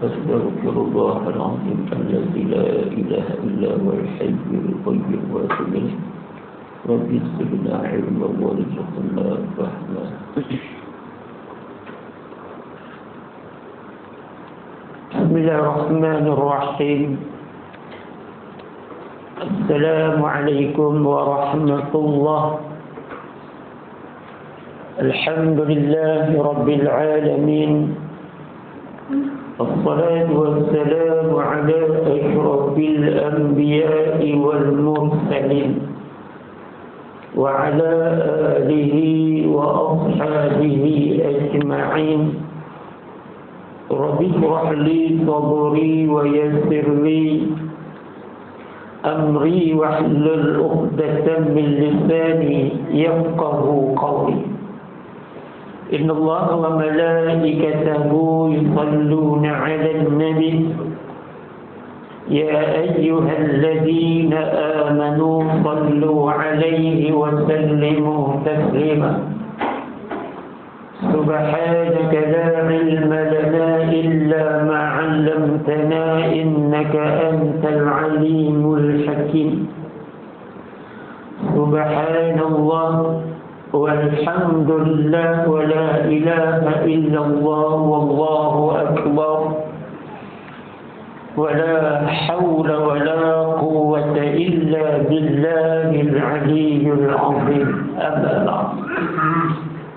أستغفر الله العظيم الذي لا إله إلا هو الحي القيوم وأتوب إليه رب زدنا علما وارزقنا فهما. بسم الله الرحمن الرحيم. السلام عليكم ورحمة الله. الحمد لله رب العالمين، الصلاة والسلام على أشرف الأنبياء والمرسلين وعلى آله وأصحابه أجمعين. رب اشرح لي صدري ويسر لي أمري واحلل عقدة من لساني يفقه قولي. إن الله وملائكته يصلون على النبي يا أيها الذين آمنوا صلوا عليه وسلموا تسليما. سبحانك لا علم لنا إلا ما علمتنا إنك أنت العليم الحكيم. سبحان الله والحمد لله ولا إله إلا الله والله أكبر ولا حول ولا قوة إلا بالله العلي العظيم. أما بعد.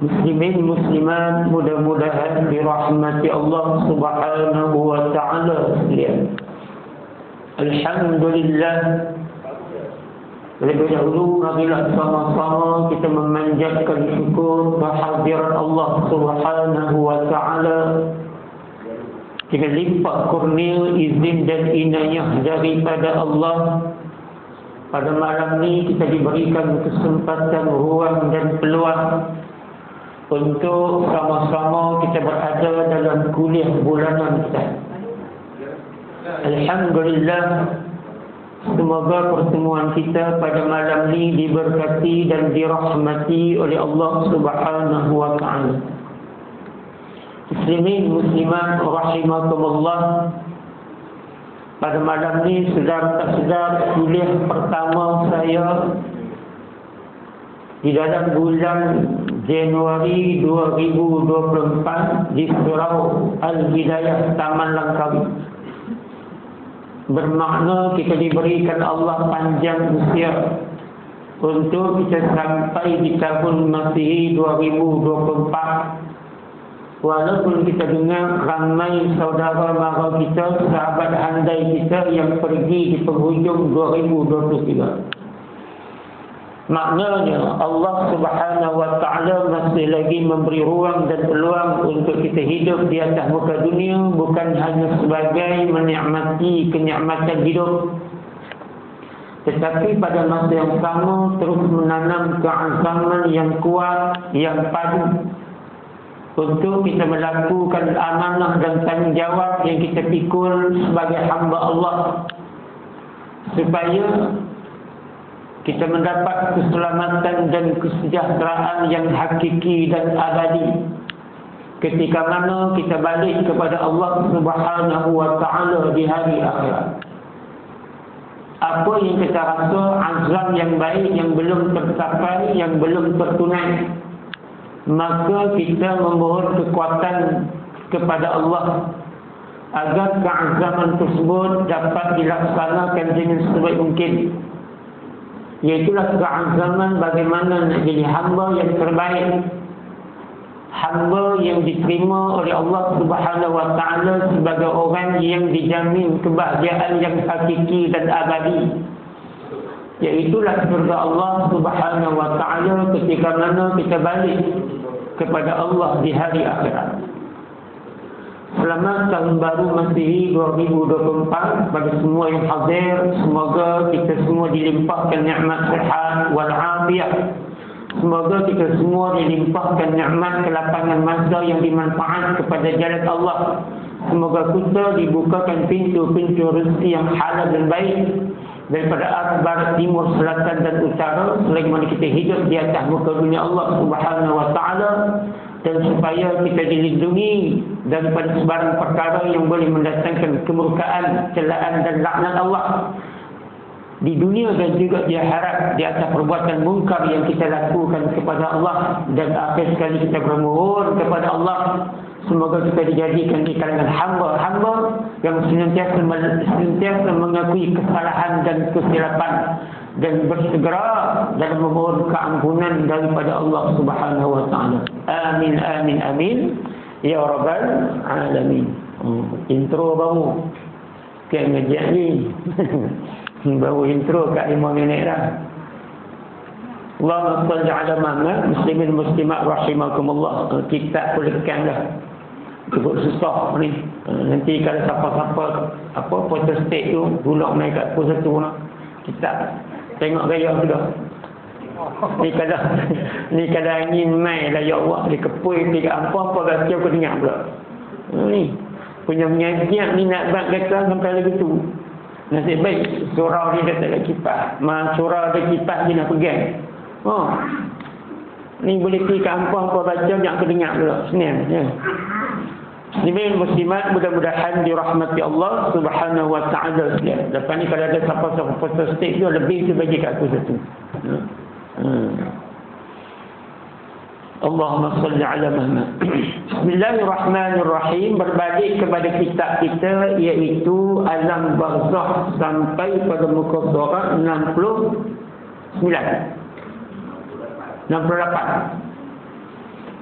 Muslimin muslimat, mudah-mudahan dirahmati Allah Subhanahu wa taala sekalian. Alhamdulillah, lebih dahulu marilah sama-sama kita memanjatkan syukur kehadiran Allah Subhanahu wa taala. Kita lipat kurnia, izin dan inayah daripada Allah. Pada malam ini kita diberikan kesempatan, ruang dan peluang untuk sama-sama kita berada dalam kuliah bulanan kita. Alhamdulillah, semoga pertemuan kita pada malam ini diberkati dan dirahmati oleh Allah Subhanahu wa taala. Muslimin muslimat rahimakumullah, pada malam ini sedar tak sedar kuliah pertama saya di dalam bulan Januari 2024 di Surau Al-Hidayah Taman Langkawi. Bermakna kita diberikan Allah panjang usia untuk kita sampai di tahun Masihi 2024. Walaupun kita dengar ramai saudara mara kita, sahabat handai kita yang pergi di penghujung 2023. Maknanya Allah Subhanahu wa taala masih lagi memberi ruang dan peluang untuk kita hidup di atas muka dunia, bukan hanya sebagai menikmati kenikmatan hidup, tetapi pada masa yang sama terus menanam keazaman yang kuat, yang padu untuk kita melakukan amanah dan tanggungjawab yang kita pikul sebagai hamba Allah, supaya kita mendapat keselamatan dan kesejahteraan yang hakiki dan abadi ketika mana kita balik kepada Allah Subhanahu wa taala di hari akhirat. Apa yang kita rasa azam yang baik yang belum tercapai, yang belum tertunai, maka kita memohon kekuatan kepada Allah agar keazaman tersebut dapat dilaksanakan dengan sebaik mungkin. Iaitulah keazaman bagaimana nak jadi hamba yang terbaik, hamba yang diterima oleh Allah Subhanahu wa taala sebagai orang yang dijamin kebahagiaan yang hakiki dan abadi. Iaitulah surga Allah Subhanahu wa taala ketika mana kita balik kepada Allah di hari akhirat. Selamat tahun baru Masihi 2024 bagi semua yang hadir. Semoga kita semua dilimpahkan nikmat sihat wal afiat. Semoga kita semua dilimpahkan nikmat kelapangan masa yang dimanfaat kepada jalan Allah. Semoga kita dibukakan pintu-pintu rezeki yang halal dan baik daripada arah barat, timur, selatan dan utara, selagi mana kita hidup di atas muka dunia Allah Subhanahu wa taala, dan supaya kita dilindungi daripada sebarang perkara yang boleh mendatangkan kemurkaan, celaan dan laknat Allah di dunia dan juga di akhirat, di atas perbuatan mungkar yang kita lakukan kepada Allah. Dan akhir sekali kita bermohon kepada Allah, semoga kita dijadikan di kalangan hamba-hamba yang senantiasa mengakui kesalahan dan kesilapan dan bersegera dalam memohon keampunan daripada Allah Subhanahu wa taala. Amin amin amin ya rabbal alamin. Intro baru ke ngejak ni. Baru intro kat 5 minit dah. Allahumma salli ala Muhammad. Muslimin muslimat rahimakumullah. Kita kulikan dah. Cukup susah ni. Nanti kalau siapa-siapa photostat tu bulak naik kat pukul 1 lah. Kita tengok gaya sudah. Ni kada angin mai lah ya Allah. Dia kepui pergi apa baca aku dengar pula. Ni punya mengajian ni nak bang kata sampai lagi tu. Nasib baik surau ni dah tak ada kipas. Surau ada kipas dia nak pegang. Ni boleh pergi kampung apa baca yang aku dengar pula. Senang ya. Muslimin muslimat, mudah-mudahan dirahmati Allah Subhanahu wa taala sekalian. Lepas ni kalau ada siapa-siapa photostat tu lebih tu bagi kat aku satu. Allahumma salli ala Muhammad. Bismillahirrahmanirrahim. Berbalik kepada kitab kita, iaitu Alam Barzakh sampai pada muka surat 68.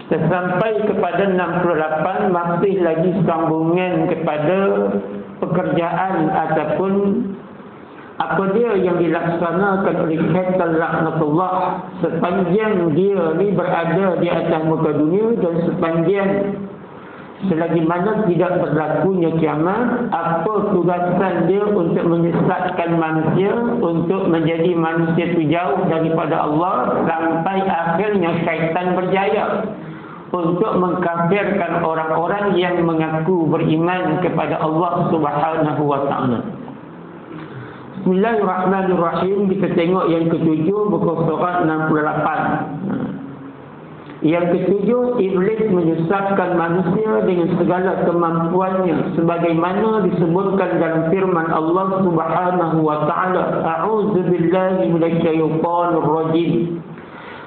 Kita sampai kepada 68, masih lagi sambungan kepada pekerjaan ataupun apa dia yang dilaksanakan oleh syaitan laknatullah sepanjang dia ni berada di atas muka dunia, dan sepanjang selagi mana tidak berlakunya kiamat, apa tugasan dia untuk menyesatkan manusia, untuk menjadi manusia itu jauh daripada Allah, sampai akhirnya syaitan berjaya untuk mengkafirkan orang-orang yang mengaku beriman kepada Allah Subhanahu wa taala. Bismillahirrahmanirrahim. Kita tengok yang ketujuh, buku surat 68. Yang ketujuh, iblis menyesatkan manusia dengan segala kemampuannya, sebagaimana disebutkan dalam firman Allah Subhanahu wa taala, a'udzu billahi minasyaitonir rajim.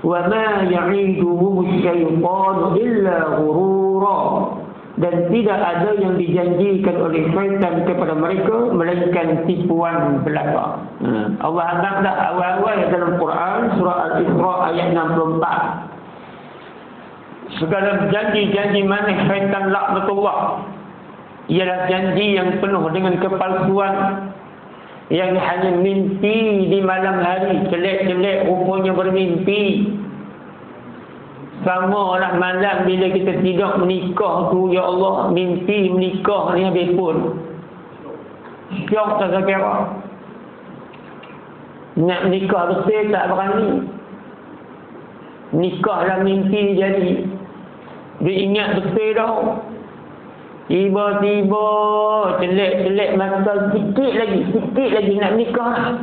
Wa ma ya'iduhum asy-syaitanu illa ghurura. Dan tidak ada yang dijanjikan oleh syaitan kepada mereka melainkan tipuan belaka. Allah angkat dah awal-awal dalam Quran surah Al-Isra ayat 64. Segala janji-janji manis syaitan laknatullah ialah janji yang penuh dengan kepalsuan, yang hanya mimpi di malam hari, celek-celek rupanya bermimpi. Sama lah malam bila kita tidak menikah tu, ya Allah, mimpi menikah ni habis pun syok tak kira. Nak menikah betul tak berani. Nikahlah mimpi jadi. Dia ingat betul dah. Tiba-tiba celek-celek mata sikit lagi nak nikah.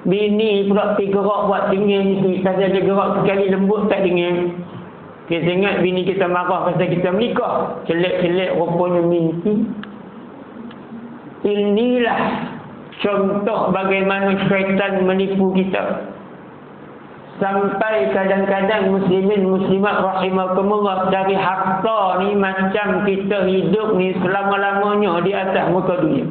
Bini pula pergi gerak buat dingin tu. Pasal dia gerak sekali lembut tak dingin. Kita ingat bini kita marah pasal kita menikah. Celek-celek rupanya mimpi. Inilah contoh bagaimana syaitan menipu kita. Sampai kadang-kadang muslimin muslimat rahimakumullah, dari harta ni macam kita hidup ni selama-lamanya di atas muka dunia.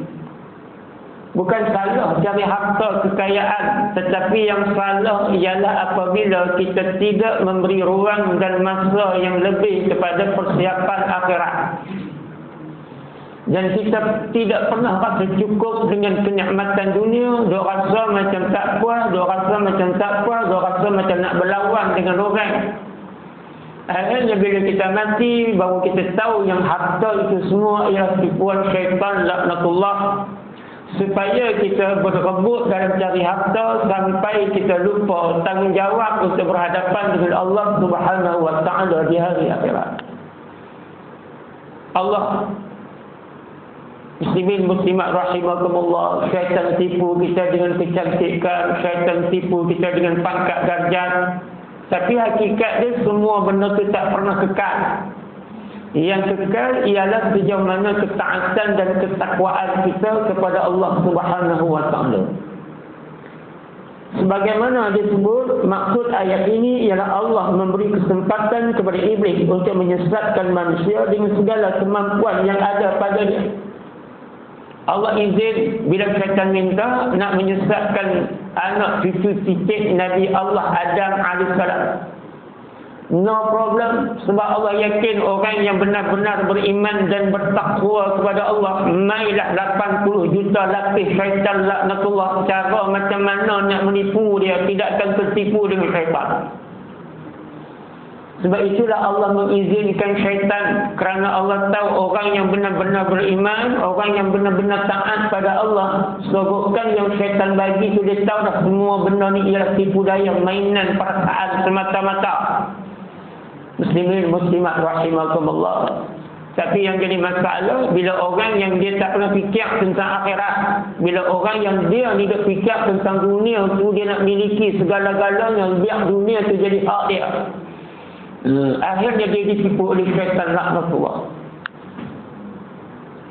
Bukan salah cari harta kekayaan, tetapi yang salah ialah apabila kita tidak memberi ruang dan masa yang lebih kepada persiapan akhirat. Dan kita tidak pernah rasa cukup dengan kenikmatan dunia. Duk rasa macam tak puas, duk rasa macam tak puas, duk rasa macam nak berlawan dengan orang. Akhirnya bila kita mati, baru kita tahu yang harta itu semua ialah tipuan syaitan laknatullah, supaya kita berebut dalam cari harta sampai kita lupa tanggungjawab untuk berhadapan dengan Allah Subhanahu wa taala di hari akhirat. Allah, muslimin muslimat rahimakumullah, syaitan tipu kita dengan kecantikan, syaitan tipu kita dengan pangkat darjat, Tapi hakikat dia semua benda tu tak pernah kekal. Yang kekal ialah sejauh mana ketaatan dan ketakwaan kita kepada Allah Subhanahu wa taala. Sebagaimana disebut, maksud ayat ini ialah Allah memberi kesempatan kepada iblis untuk menyesatkan manusia dengan segala kemampuan yang ada padanya. Allah izin bila syaitan minta nak menyesatkan anak cucu titik Nabi Allah Adam alaihissalam. No problem, sebab Allah yakin orang yang benar-benar beriman dan bertakwa kepada Allah, mailah 80 juta lapis syaitan laknatullah, cara macam mana nak menipu dia, tidak akan tertipu dengan syaitan. Sebab itulah Allah mengizinkan syaitan, kerana Allah tahu orang yang benar-benar beriman, orang yang benar-benar taat pada Allah, sebabkan yang syaitan bagi tu dia tahu dah semua benda ni ialah tipu daya, mainan perasaan semata-mata. Muslimin muslimat rahimakumullah. Tapi yang jadi masalah, bila orang yang dia tak pernah fikir tentang akhirat, bila orang yang dia ni tak fikir tentang dunia tu, dia nak miliki segala-galanya, biar dunia tu jadi hak dia. Akhirnya dia ditipu oleh syaitan laknatullah.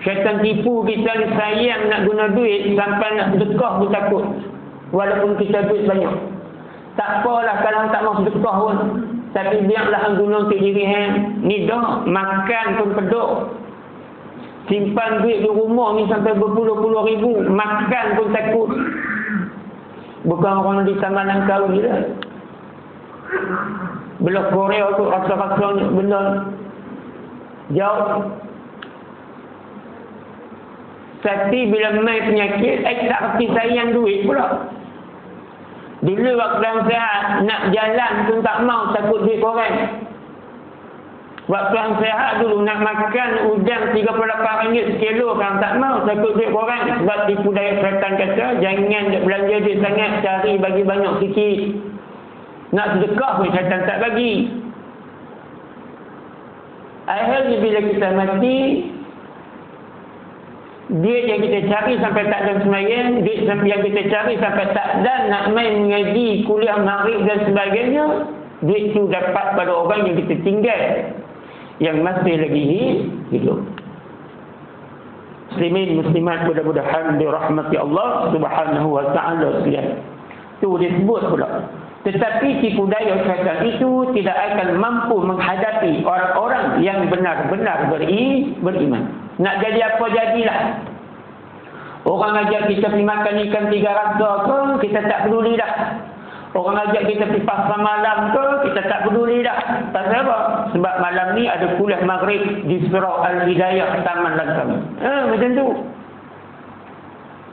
Syaitan tipu kita ni sayang nak guna duit, sampai nak sedekah pun takut, walaupun kita duit banyak. Tak apalah kalau tak mau sedekah pun, tapi biarlah hang guna untuk diri hang. Ni dah makan pun peduk. Simpan duit di rumah ni sampai berpuluh-puluh ribu, makan pun takut. Bukan orang di Taman Langkau ni dah. Belah Korea tu rasa-rasanya benda jauh. Tapi bila main penyakit, tak reti sayang duit pula. Dulu waktu yang sehat, nak jalan pun tak mau, takut duit korang. Waktu yang sehat dulu, nak makan udang RM38 sekilo, kan tak mau, takut duit korang. Sebab tipu daya syaitan kata, jangan belanja duit sangat, cari bagi banyak sikit. Nak sedekah pun syaitan tak bagi. Akhirnya bila kita mati, duit yang kita cari sampai tak ada semayang, duit yang kita cari sampai tak ada nak main mengaji, kuliah maghrib dan sebagainya, duit tu dapat pada orang yang kita tinggal, yang masih lagi hidup. Muslimin muslimat mudah-mudahan dirahmati Allah Subhanahu wa taala sekalian. Tu disebut pula. Tetapi tipu daya syaitan itu tidak akan mampu menghadapi orang-orang yang benar-benar beriman. Nak jadi apa jadilah. Orang ajak kita pergi makan ikan 3 rasa ke, kita tak peduli dah. Orang ajak kita pergi pasar malam ke, kita tak peduli dah. Pasal apa? Sebab malam ni ada kuliah maghrib di Surau Al-Hidayah Taman Langkau. Macam tu.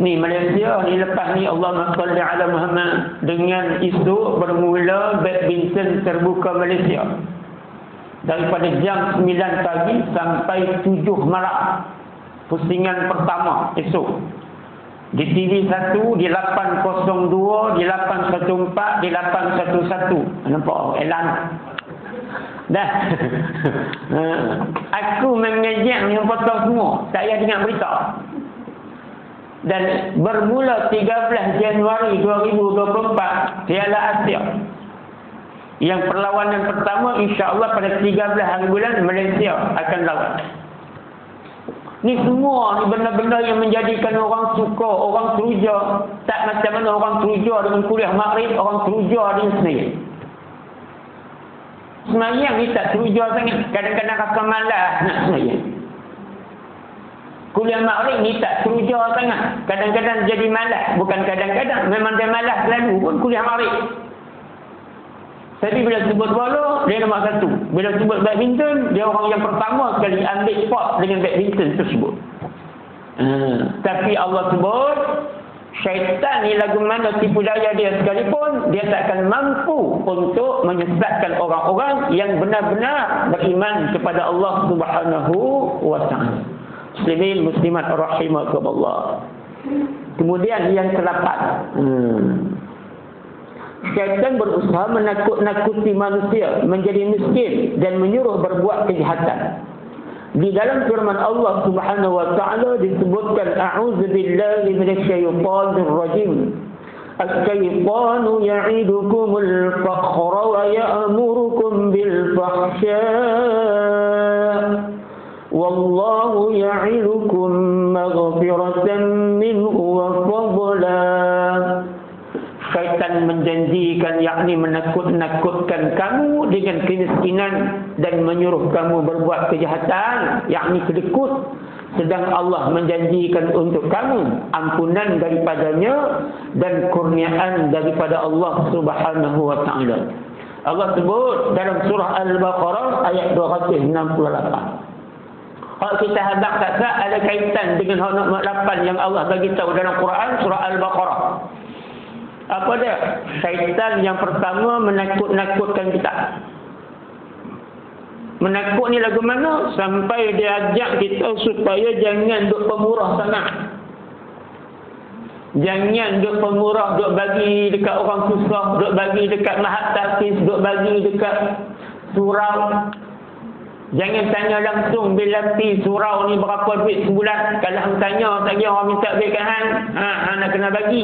Ni Malaysia ni lepas ni Allahumma salli ala Muhammad, dengan isu bermula badminton terbuka Malaysia. Daripada jam 9 pagi sampai 7 malam. Pusingan pertama esok. Di TV 1, di 802, di 814, di 811. Nampak elan. Dah. Aku mengejek dengan potong semua. Tak payah dengar berita. Dan bermula 13 Januari 2024 Piala Asia. Yang perlawanan pertama insya-Allah pada 13 hari bulan Malaysia akan lawan. Ni semua ni benda-benda yang menjadikan orang suka, orang teruja. Tak macam mana orang teruja dengan kuliah maghrib, orang teruja dengan semayang. Semayang ni tak teruja sangat. Kadang-kadang rasa malas nak semayang. Kuliah maghrib ni tak teruja sangat. Kadang-kadang jadi malas. Bukan kadang-kadang, memang dia malas selalu pun kuliah maghrib. Tapi bila sebut bola, dia nombor 1. Bila sebut badminton, dia orang yang pertama sekali ambil sport dengan badminton tersebut. Tapi Allah sebut, syaitan ni lagu mana tipu daya dia sekalipun, dia tak akan mampu untuk menyesatkan orang-orang yang benar-benar beriman kepada Allah Subhanahu wa taala. Muslimin muslimat rahimakumullah. Kemudian yang ke-8, syaitan berusaha menakut-nakuti manusia menjadi miskin dan menyuruh berbuat kejahatan. Di dalam firman Allah Subhanahu wa taala disebutkan a'udzubillahi minasyaitonir rajim. Asy-syaitanu ya'idukumul faqra wa ya'murukum bil fahsya' wallahu ya'idukum maghfiratan minhu wa fadla. Syaitan menjanjikan, yakni menakut-nakutkan kamu dengan kemiskinan dan menyuruh kamu berbuat kejahatan, yakni kedekut. Sedang Allah menjanjikan untuk kamu ampunan daripadanya dan kurniaan daripada Allah Subhanahu wa taala. Allah sebut dalam surah Al-Baqarah ayat 268. Kalau kita hadap tak ada kaitan dengan ayat 8 yang Allah bagi tahu dalam Quran surah Al-Baqarah. Apa dia? Syaitan yang pertama menakut-nakutkan kita. Menakut ni lagu mana? Sampai dia ajak kita supaya jangan duk pemurah sangat. Jangan duk pemurah, duk bagi dekat orang susah, duk bagi dekat mahat tafis, duk bagi dekat surau. Jangan tanya langsung bila pi surau ni berapa duit sebulan. Kalau hang tanya, tak kira orang minta duit kat hang, hang nak kena bagi.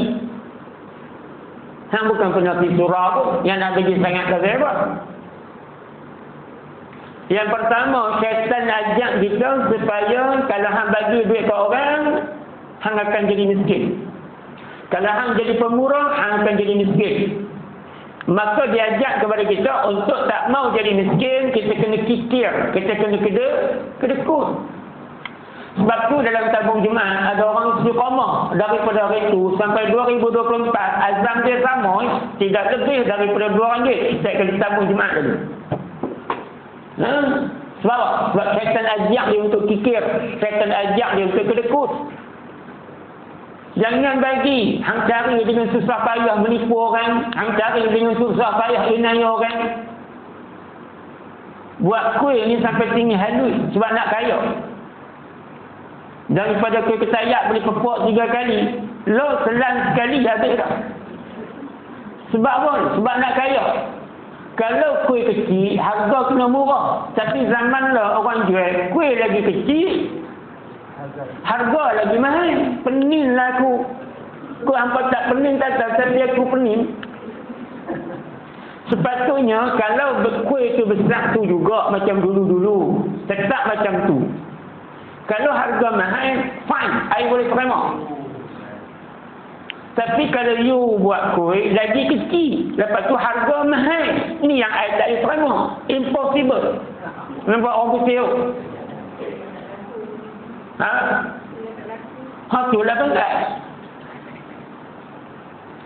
Hang bukan pernah pi surau tu, yang nak bagi sangat tak apa. Yang pertama, syaitan ajak kita supaya kalau hang bagi duit ke orang, hang akan jadi miskin. Kalau hang jadi pemurah, hang akan jadi miskin. Maka dia ajak kepada kita untuk tak mau jadi miskin, kita kena kikir, kita kena kedekut. Sebab tu dalam tabung jemaah ada orang istiqamah daripada hari itu sampai 2024, azam dia sama, tidak lebih daripada RM2 setiap kali tabung jemaah dulu. Sebab apa? Sebab syaitan ajak dia untuk kikir, syaitan ajak dia untuk kedekut. Jangan bagi hang cari dengan susah payah menipu orang, hang cari dengan susah payah inaya orang. Buat kuih ni sampai tinggi halus sebab nak kaya. Daripada kuih ketayak boleh pepuk 3 kali, lo selang sekali habis dah. Sebab apa? Sebab nak kaya. Kalau kuih kecil, harga kena murah. Tapi zaman lah orang jual kuih lagi kecil, harga lagi mahal. Pening lah aku. Aku hampa tak pening tak tahu, tapi aku pening. Sepatutnya kalau kuih tu besar tu juga macam dulu-dulu, tetap macam tu. Kalau harga mahal, fine, I boleh terima. Tapi kalau you buat kuih lagi kecil, lepas tu harga mahal, ni yang I tak boleh terima. Impossible. Nampak orang putih tu? Tu lah bangkat.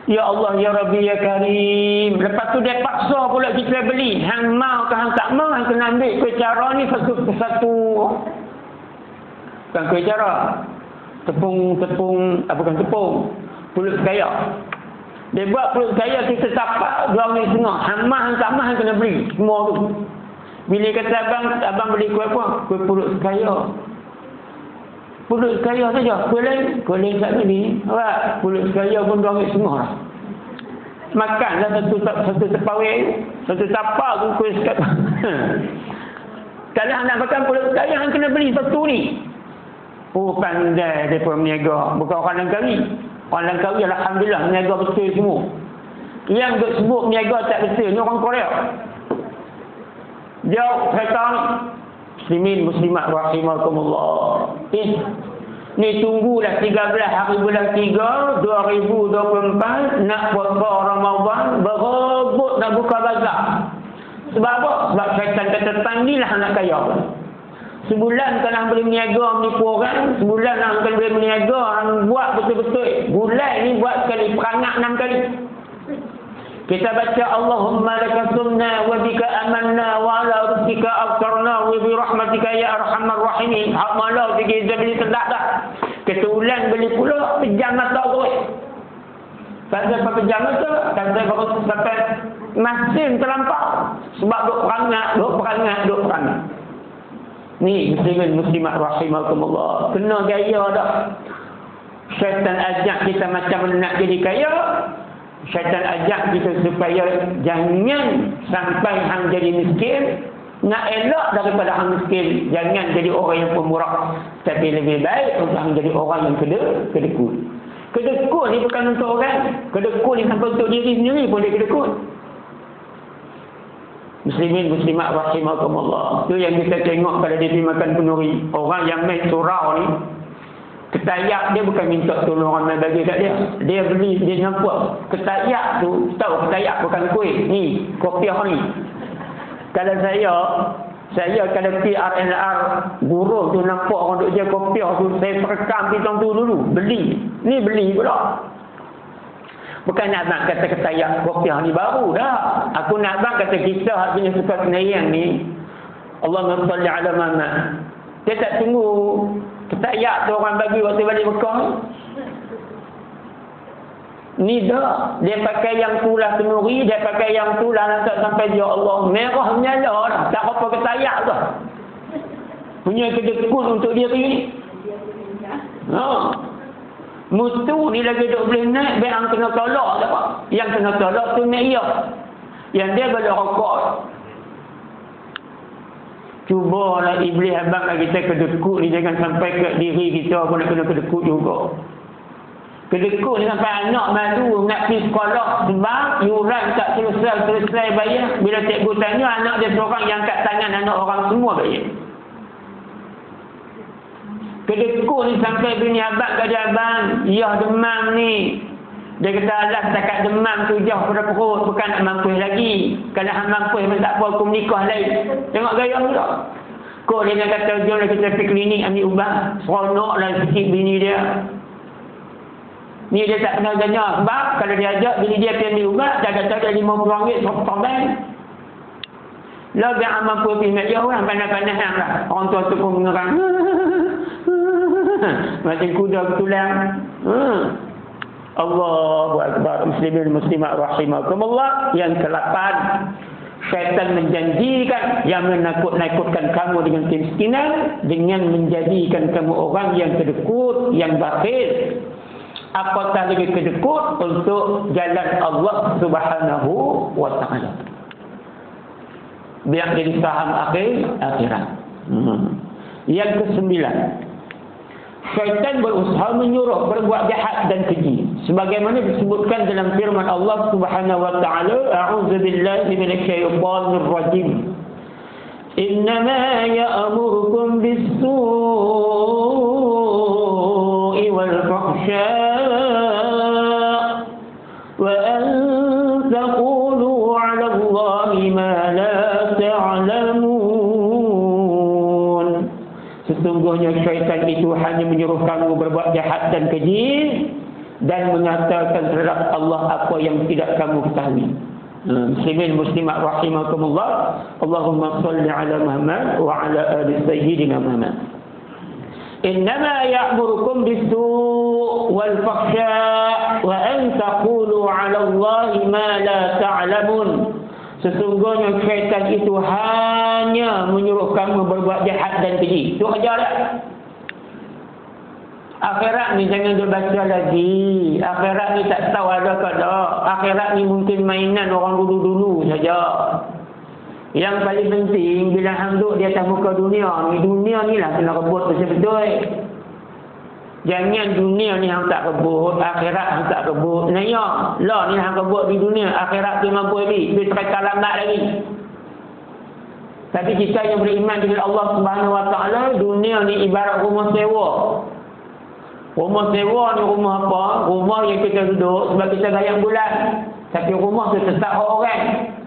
Ya Allah, Ya Rabbi, Ya Karim. Lepas tu dia paksa pula kita beli. Hang mau ke hang tak mau, hang kena ambil kuih cara ni satu. Bukan kuih cara. Tepung, bukan tepung. Pulut kaya. Dia buat pulut kaya kita tapak RM2.5. Hang mah, hang tak mah, hang kena beli. Semua tu. Bila kata abang beli kuih apa? Kuih pulut kaya. Pulut kaya saja. Kuih lain tak beli. Awak, pulut kaya pun RM2.5 lah. Makanlah satu tepawai. Satu tapak tu kuih sekat. Kalau hang nak makan pulut kaya, hang kena beli satu ni. Oh, pandai dia pun meniaga. Bukan orang Langkawi. Orang Langkawi alhamdulillah meniaga betul semua. Yang duk sebut meniaga tak betul ni orang Korea. Jauh kereta muslimin muslimat rahimakumullah. Ni tunggulah 13 hari bulan 3 2024 nak puasa Ramadan, berebut nak buka bazar. Sebab apa? Sebab syaitan kata tanggilah anak kaya. Sebulan kan hang boleh meniaga menipu orang, sebulan hang kan boleh meniaga hang buat betul-betul. Bulan ni buat sekali, perangak 6 kali. Kita baca Allahumma lakasumna wa bika amanna wa ala rizqika aftarna wa bi rahmatika ya arhamar rahimin. Hak malah kita beli sedap dah. Kita ulang beli pula pejam mata terus. Sampai pejam mata, sampai masin terlampau. Sebab duk perangat. Ni muslimin muslimat rahimakumullah. Kena gaya dah. Syaitan ajak kita macam nak jadi kaya. Syaitan ajak kita supaya jangan sampai hang jadi miskin. Nak elak daripada hang miskin, jangan jadi orang yang pemurah. Tapi lebih baik untuk hang jadi orang yang kedekut. Kedekut ni bukan untuk orang. Kedekut ni sampai untuk diri sendiri pun dia kedekut. Muslimin muslimat rahimakumullah. Itu yang kita tengok kalau dia pergi makan kenduri. Orang yang main surau ni, ketayak dia bukan minta tolong orang main bagi kat dia. Dia beli, dia nampak ketayak tu, tahu ketayak bukan kuih. Ni, kopiah ni. Kalau saya kalau pergi RNR buruh tu nampak orang duk jual kopiah tu, saya perekam pitang tu dulu. Beli. Ni beli pula. Bukan nak abang kata ketayak kopiah ni baru dah. Aku nak abang kata kita hak punya suka Senayan ni, Allahumma salli ala Muhammad. Dia tak tunggu ketayak tu orang bagi waktu balik Mekah ni dah. Dia pakai yang tu lah kenduri, dia pakai yang tu lah nak sampai dia Allah merah menyala dah. Tak apa ketayak tu. Punya kedekut untuk diri. Mutu ni lagi duk boleh naik, biar kena tolak tak apa. Yang kena tolak tu Ma'iyah. Yang dia boleh rokok. Cubalah iblis abang kita kedekut ni, jangan sampai ke diri kita pun nak kena kedekut juga. Kedekut ni sampai anak malu nak pergi sekolah sebab yuran tak selesai bayar. Bila cikgu tanya, anak dia seorang yang angkat tangan, anak orang semua bayar. Kedekut ni sampai bini abang kata abang, ya demam ni. Dia kata alas takat demam tu jauh pada perut, bukan nak mampu lagi. Kalau hang mampu pun tak apa, aku menikah lain. Tengok gaya tu tak? Kok dia kata jom kita pergi klinik ambil ubat. Seronok lah sikit bini dia. Ni dia tak kenal ganya sebab kalau dia ajak bini dia pergi ambil ubat, dia kata ada RM50 sokong bank. Lah biar mampu pergi nak jauh lah, panas-panas lah. Orang tua tu pun mengerang. Macam kuda betulang. Allahu Akbar. Muslimin muslimat rahimakumullah. Yang ke-8, syaitan menjanjikan yang menakut-nakutkan kamu dengan kemiskinan, dengan menjadikan kamu orang yang kedekut, yang bakhil. Apatah lagi kedekut untuk jalan Allah Subhanahu wa ta'ala. Biar jadi saham akhirat. Yang ke-9, syaitan berusaha menyuruh berbuat jahat dan keji, sebagaimana disebutkan dalam firman Allah Subhanahu wa taala, a'udzu billahi minasyaitonir rajim, innama ya'murukum bis-su'i wal fahsya' wa an taqulu 'ala Allahi ma la ta'lamun. Sesungguhnya syaitan itu hanya menyuruh kamu berbuat jahat dan keji dan mengatakan terhadap Allah apa yang tidak kamu ketahui. Muslimin muslimat rahimakumullah. Allahumma salli ala Muhammad wa ala ali sayyidina Muhammad. Innama ya'murukum bis-su' wal fahsya' wa an taqulu 'ala Allahi ma la ta'lamun. Sesungguhnya syaitan itu hanya menyuruh kamu berbuat jahat dan keji. Itu ajalah. Akhirat ni jangan duk baca lagi. Akhirat ni tak tahu ada ke tak. Akhirat ni mungkin mainan orang dulu-dulu saja. Yang paling penting bila hang duk di atas muka dunia ni, dunia ni lah kena rebut betul-betul. Jangan dunia ni hang tak rebut, akhirat hang tak rebut. Naya, lah ni hang rebut di dunia, akhirat tu mampu habis. Dia terkata lambat lagi. Tapi kita yang beriman dengan Allah Subhanahu wa taala, dunia ni ibarat rumah sewa. Rumah sewa ni rumah apa? Rumah yang kita duduk sebab kita bayar bulan. Tapi rumah tu tetap orang.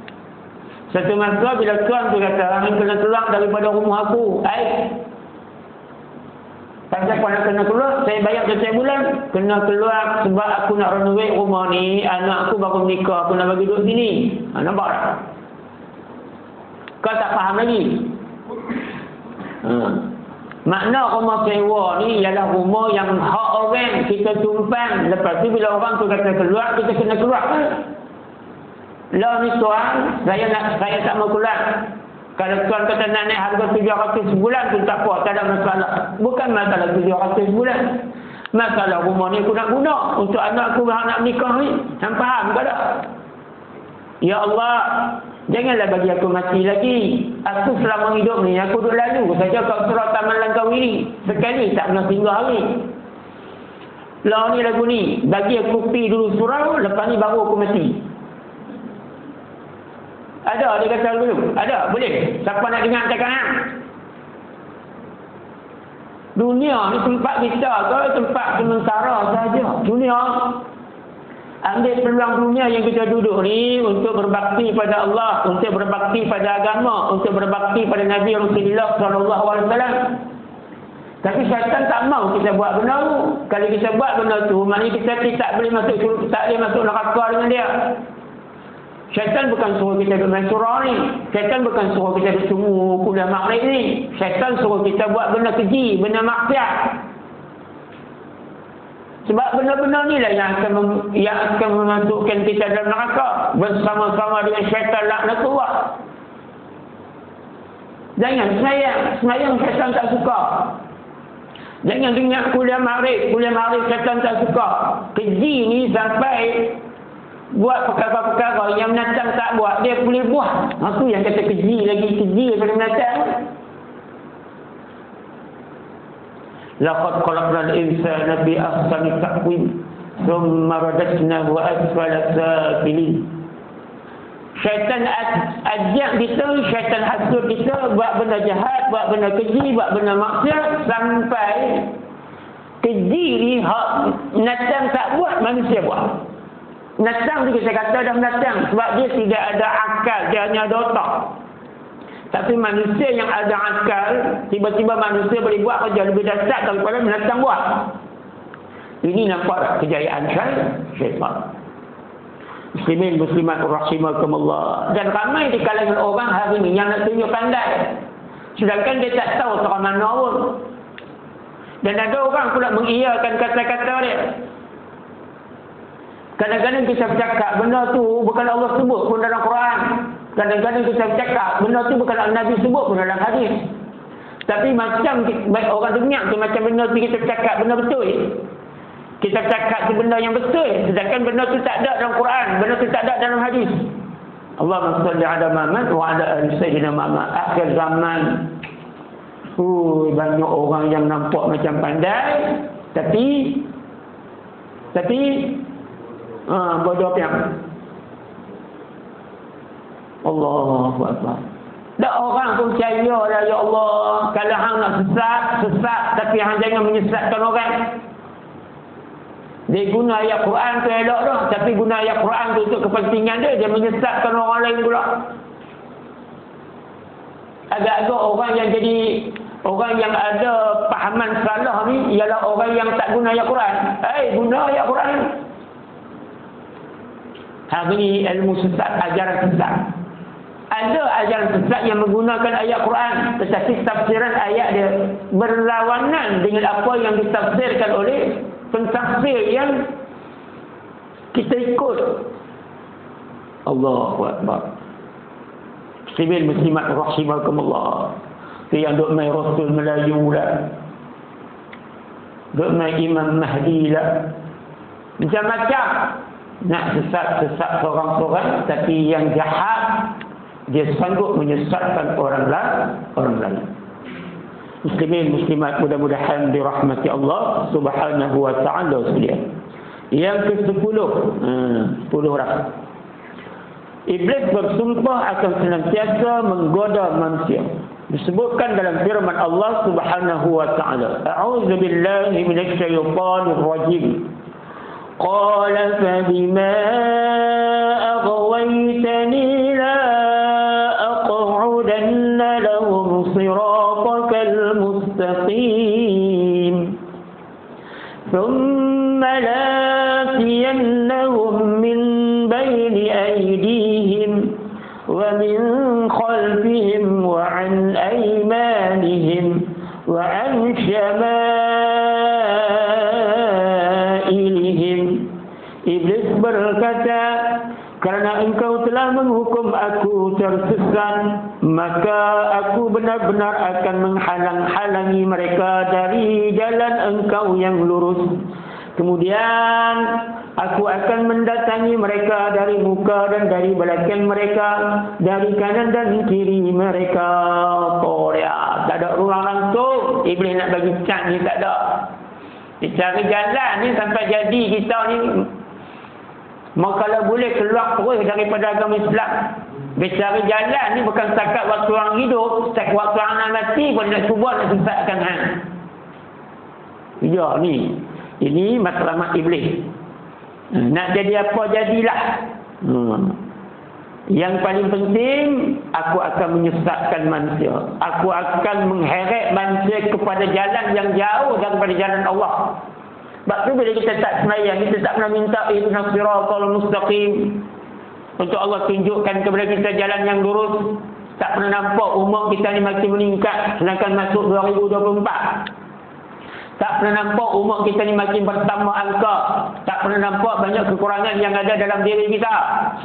Satu masa bila tuan tu kata, hang kena keluar daripada rumah aku. Pasal kalau kena keluar, saya bayar setiap bulan. Kena keluar sebab aku nak renovate rumah ni. Anak aku baru menikah, aku nak bagi duduk sini. Nampak tak? Kau tak faham lagi. Makna rumah sewa ni ialah rumah yang hak orang kita tumpang. Lepas tu bila orang tu kata keluar, kita kena keluar. Lah ni tuan, saya tak mau keluar. Kalau tuan kata nak naik harga 700 sebulan tu tak apa, tak ada masalah. Bukan masalah 700 sebulan. Masalah rumah ni aku nak guna untuk anak aku yang nak menikah ni. Hang faham ke tak? Ya Allah, janganlah bagi aku mati lagi. Aku selama hidup ni, aku duduk lalu saja kat surau Taman Langkawi ni. Sekali tak pernah singgah hari. Lah ni lagu ni, bagi aku pi dulu surau, lepas ni baru aku mati. Ada dia kata dulu? Ada, boleh. Siapa nak dengar cakap? Dunia ni tempat kita ke tempat sementara saja. Dunia, ambil peluang dunia yang kita duduk ni untuk berbakti pada Allah, untuk berbakti pada agama, untuk berbakti pada Nabi Rasulullah SAW. Tapi syaitan tak mau kita buat benda tu. Kalau kita buat benda tu, maknanya kita tak boleh masuk neraka dengan dia. Syaitan bukan suruh kita duduk main surau ni. Syaitan bukan suruh kita duduk tunggu kuliah maghrib ni. Syaitan suruh kita buat benda keji, benda maksiat. Sebab benda-benda ni lah yang akan memasukkan kita dalam neraka bersama-sama dengan syaitan laknatullah. Jangan semayang syaitan tak suka. Jangan dengar kuliah maghrib syaitan tak suka. Keji ni sampai buat perkara-perkara yang binatang tak buat, dia boleh buat. Itu yang kata keji daripada binatang. Laqad khalaqnal insana fi ahsani taqwim thumma radadnahu asfala safilin. Syaitan ajak kita, syaitan hasut kita buat benda jahat, buat benda keji, buat benda maksiat, sampai keji ni binatang tak buat, manusia buat. Binatang tu kita kata dah binatang sebab dia tidak ada akal, dia hanya ada otak. Tapi manusia yang ada akal, tiba-tiba manusia boleh buat kerja lebih dahsyat daripada binatang buat. Ini nampak kejayaan syaitan. Muslimin muslimat rahimakumullah. Dan ramai di kalangan orang hari ini yang nak tunjuk pandai, sedangkan dia tak tahu cara mana pun. Dan ada orang pula mengiyakan kata-kata dia. Kadang-kadang kita bercakap benda tu bukan Allah sebut pun dalam Quran. Kadang-kadang kita bercakap benda tu bukan Nabi sebut pun dalam hadis. Tapi macam orang dengar tu macam benda tu kita bercakap benda betul. Kita bercakap tu benda yang betul, sedangkan benda tu tak ada dalam Quran, benda tu tak ada dalam hadis. Allahumma salli ala Muhammad wa ala ali sayyidina Muhammad. Akhir zaman, banyak orang yang nampak macam pandai, tapi bodoh piang. Allahu Akbar. Tak orang pun percaya lah, ya Allah. Kalau hang nak sesat, tapi hang jangan menyesatkan orang. Dia guna ayat Quran tu elok dah, tapi guna ayat Quran tu untuk kepentingan dia menyesatkan orang lain pula. Agak-agak orang yang ada pahaman salah ni ialah orang yang tak guna ayat Quran. Guna ayat Quran. Hari ni ilmu sesat, ajaran sesat. Ada ajaran sesat yang menggunakan ayat Quran, tetapi tafsiran ayat dia berlawanan dengan apa yang ditafsirkan oleh pentafsir yang kita ikut. Allahu Akbar. Muslimin muslimat rahimakumullah. Itu yang duk main Rasul Melayu lah, duk main Imam Mahdi lah, macam-macam nak sesat seorang-seorang, tapi yang jahat dia sanggup menyesatkan orang lain. Muslimin muslimat mudah-mudahan dirahmati Allah Subhanahu wa taala sekalian. Yang ke-10, 10 orang. Iblis bersumpah akan senantiasa menggoda manusia. Disebutkan dalam firman Allah Subhanahu wa taala, A'udzu billahi minasy syaithanir rajim. Qala fa bima aghwaytani la aq'udanna lahum siratakal mustaqim thumma la'tiyannahum min bayni aydihim wa min khalfihim wa an aymanihim wa an syama'ilihim. Iblis berkata, kerana engkau telah menghukum aku tersesat, maka aku benar-benar akan menghalang-halangi mereka dari jalan engkau yang lurus. Kemudian aku akan mendatangi mereka dari muka dan dari belakang mereka, dari kanan dan kiri mereka. Tak ada ruang langsung. Iblis nak bagi cat ni tak ada. Dia cari jalan ni sampai jadi kita ni kalau boleh keluar terus daripada agama Islam. Dia cari jalan ni bukan setakat waktu orang hidup, setakat waktu orang nak mati pun nak cuba nak sesatkan hang. Ya ni, ini matlamat iblis. Nak jadi apa jadilah. Yang paling penting, aku akan menyesatkan manusia. Aku akan mengheret manusia kepada jalan yang jauh daripada jalan Allah. Sebab tu bila kita tak sembahyang, kita tak pernah minta ihdinas siratal mustaqim, untuk Allah tunjukkan kepada kita jalan yang lurus. Tak pernah nampak umur kita ni makin meningkat sedangkan masuk 2024. Tak pernah nampak umur kita ni makin bertambah angka. Tak pernah nampak banyak kekurangan yang ada dalam diri kita.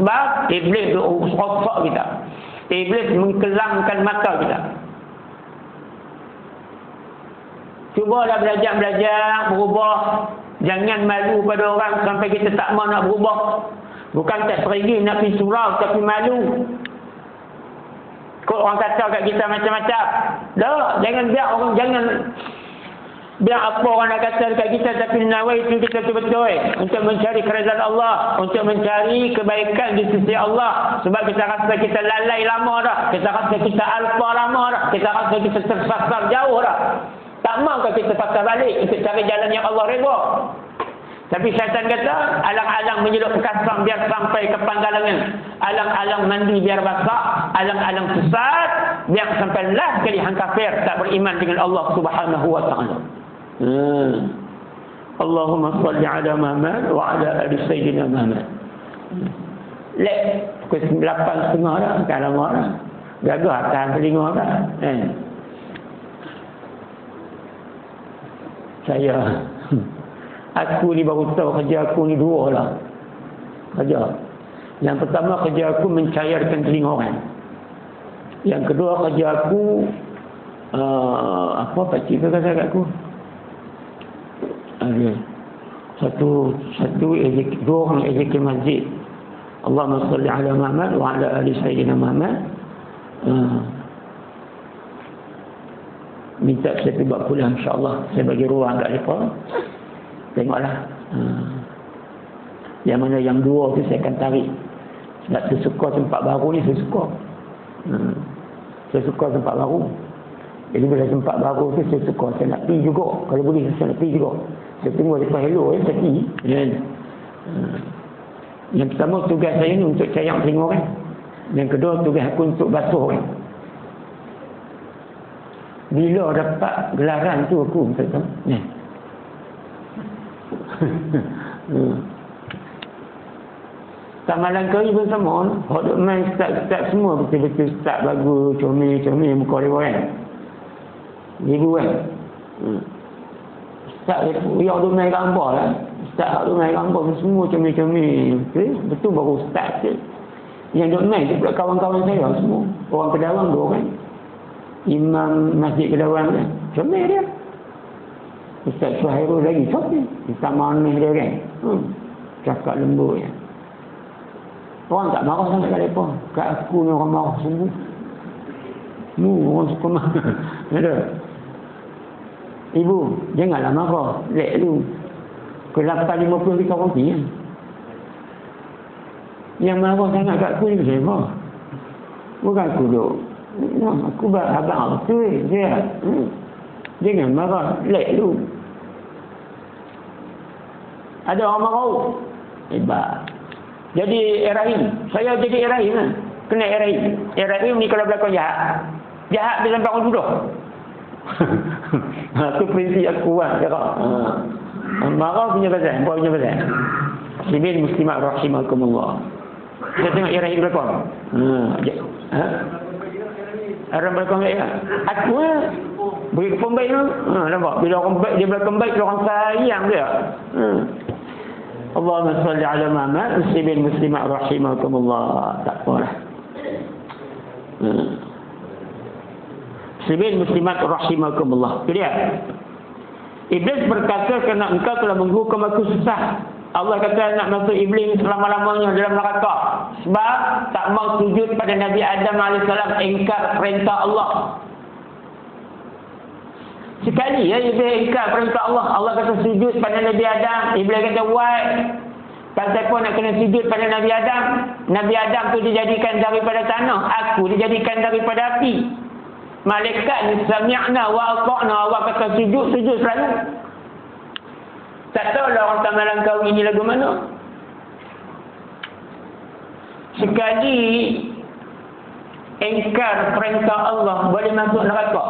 Sebab iblis rosak kita. Iblis mengkelamkan mata kita. Cubalah belajar, berubah. Jangan malu pada orang sampai kita tak mahu nak berubah. Bukan tak serigi nak pergi surau, tapi malu. Kau orang kata kat kita macam-macam. Dah, biar apa orang nak kata dekat kita, tapi nawaitu kita betul-betul untuk mencari kerajaan Allah, untuk mencari kebaikan di sisi Allah. Sebab kita rasa kita lalai lama dah, kita rasa kita alfa lama dah, kita rasa kita tersasar jauh dah. Tak mahu kita patah balik untuk cari jalan yang Allah redha. Tapi syaitan kata, alang-alang menyelup kasam biar sampai ke panggalangan, alang-alang mandi biar basah, alang-alang sesat biar sampai lah kali hang kafir, tak beriman dengan Allah Subhanahu wa taala. Allahumma salli ala Muhammad wa ala ali sayyidina Muhammad. Lek pukul 8.30 dah, tak lama dah. Gagah tahan telinga dah. Aku ni baru tahu kerja aku ni dua lah. Kerja. Yang pertama, kerja aku mencairkan telinga orang. Yang kedua, kerja aku pakcik tu kata kat aku. Ada dua orang ezekir masjid. Allahumma salli ala Muhammad wa ala ali sayyidina Muhammad. Minta saya pergi buat kuliah, insyaAllah saya bagi ruang kat mereka. Tengoklah. Yang mana yang dua tu saya akan tarik. Sebab saya suka tempat baru ni, saya suka. Saya suka tempat baru. Jadi bila tempat baru tu saya suka, saya nak pergi juga. Kalau boleh saya nak pergi juga. Saya tunggu lepas hello saya pergi. Yang pertama, tugas saya ni untuk cayang telinga orang. Yang kedua, tugas aku untuk basuh orang. Bila dapat gelaran tu aku kata, tak malam kali pun sama. Hak duk main start semua betul-betul start bagus, comel muka dia orang. Ibu kan. Start yang duk main gambar lah. Start duk main gambar semua comel. Betul baru start tu. Yang duk main tu pula kawan-kawan saya semua. Orang Kedawan dua orang. Imam Masjid Kedawan kan. Comel dia. Ustaz Suhairul lagi comel. Kita manis dia kan. Cakap lembut ya. Orang tak marah sangat kat mereka. Kat aku ni orang marah semua. Orang suka marah. Ada. Ibu, janganlah marah. Lek lu. Ke 8.50 kita orang pergi. Yang marah sangat kat aku ni siapa? Bukan aku duk. Aku abang tu dia. Jangan marah. Lek lu. Ada orang marah. Hebat. Jadi Rahim. Saya jadi Rahim lah. Kena Rahim. Rahim ni kalau berlaku jahat. Jahat dia sampai orang duduk. Itu prinsip aku lah. Marah punya pasal. Buat punya pasal. Sibin muslimat rahimakumullah. Kita tengok Rahim berlaku. Orang berlaku baik lah. Aku lah. Beri pembaik tu. Nampak? Bila orang baik, dia berlaku baik, orang sayang dia. Allahumma salli ala Muhammad muslimin muslimat rahimakumullah. Tak apalah. Muslimin muslimat rahimakumullah. Itu dia. Iblis berkata, kerana engkau telah menghukum aku susah. Allah kata nak masuk iblis selama-lamanya dalam neraka. Sebab tak mau sujud pada Nabi Adam AS, ingkar perintah Allah. Sekali Iblis ingkar perintah Allah. Allah kata sujud pada Nabi Adam. Iblis kata why? Pasal pun nak kena sujud pada Nabi Adam. Nabi Adam tu dijadikan daripada tanah. Aku dijadikan daripada api. Malaikat sami'na wa ata'na. Allah kata sujud selalu. Tak tahu lah orang Taman Langkawi ni lagu mana. Sekali ingkar perintah Allah boleh masuk neraka.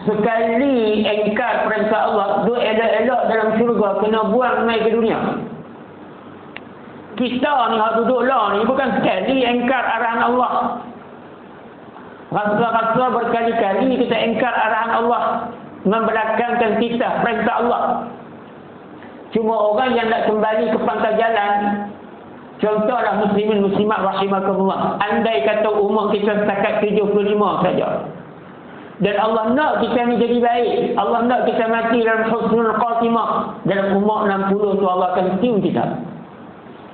Sekali ingkar perintah Allah, duk elok-elok dalam syurga, kena buang mai ke dunia. Kita ni hak duduk lah ni bukan sekali ingkar arahan Allah. Rasa-rasa berkali-kali kita ingkar arahan Allah, membelakangkan kita perintah Allah. Cuma orang yang nak kembali ke pangkal jalan, contohlah muslimin muslimat rahimakumullah, andai kata umur kita setakat 75 saja, dan Allah nak kita ni jadi baik, Allah nak kita mati dalam husnul khatimah, dalam umur 60 tu Allah akan tium kita.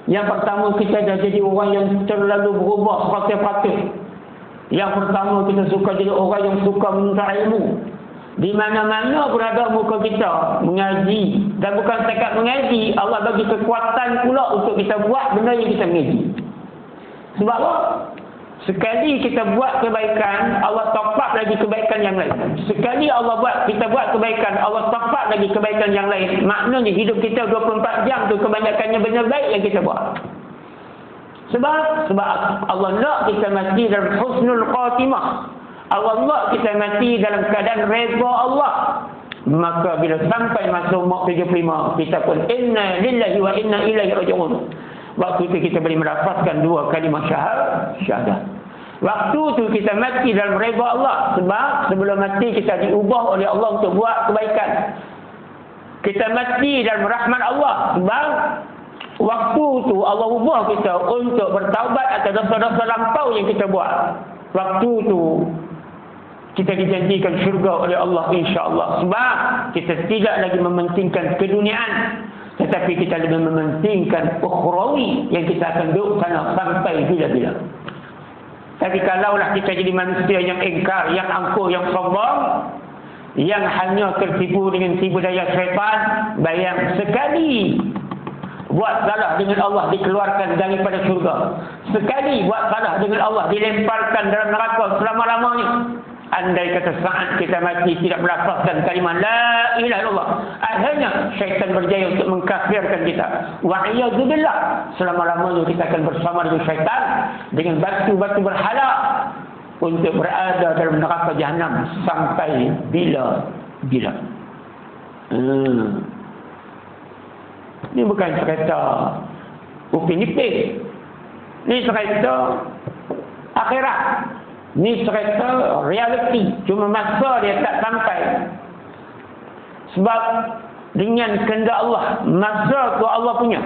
Yang pertama, kita dah jadi orang yang terlalu berubah 100%. Yang pertama, kita suka jadi orang yang suka minta ilmu. Di mana-mana berada muka kita mengaji, dan bukan setakat mengaji, Allah bagi kekuatan pula untuk kita buat benda yang kita mengaji. Sebab apa? Sekali kita buat kebaikan, Allah top up lagi kebaikan yang lain. Sekali kita buat kebaikan, Allah top up lagi kebaikan yang lain. Maknanya hidup kita 24 jam tu kebanyakannya benda baik yang kita buat. Sebab Allah nak kita mati dalam husnul khatimah. Allah nak kita mati dalam keadaan redha Allah. Maka bila sampai masa umur 75, kita pun inna lillahi wa inna ilaihi raji'un. Waktu itu kita boleh melafazkan 2 kalimah syahadah. Waktu itu kita mati dalam redha Allah. Sebab sebelum mati kita diubah oleh Allah untuk buat kebaikan. Kita mati dalam rahmat Allah. Sebab waktu itu Allah ubah kita untuk bertaubat atas dosa-dosa lampau yang kita buat. Waktu itu kita dijanjikan syurga oleh Allah insya-Allah. Sebab kita tidak lagi mementingkan keduniaan, tetapi kita lebih mementingkan ukhrawi yang kita akan duduk sana sampai bila-bila. Tapi kalaulah kita jadi manusia yang ingkar, yang angkuh, yang sombong, yang hanya tertipu dengan tipu daya syaitan, bayang sekali buat salah dengan Allah dikeluarkan daripada syurga. Sekali buat salah dengan Allah dilemparkan dalam neraka selama-lamanya. Andai kata saat kita mati tidak melafazkan kalimah la ilaha illallah, akhirnya syaitan berjaya untuk mengkafirkan kita. Wa'iyadzubillah, selama-lamanya kita akan bersama dengan syaitan, dengan batu-batu berhala, untuk berada dalam neraka jahanam sampai bila-bila. Ini bukan cerita Upin Ipin. Ini cerita akhirat. Ini cerita realiti. Cuma masa dia tak sampai. Sebab dengan kehendak Allah, masa tu Allah punya.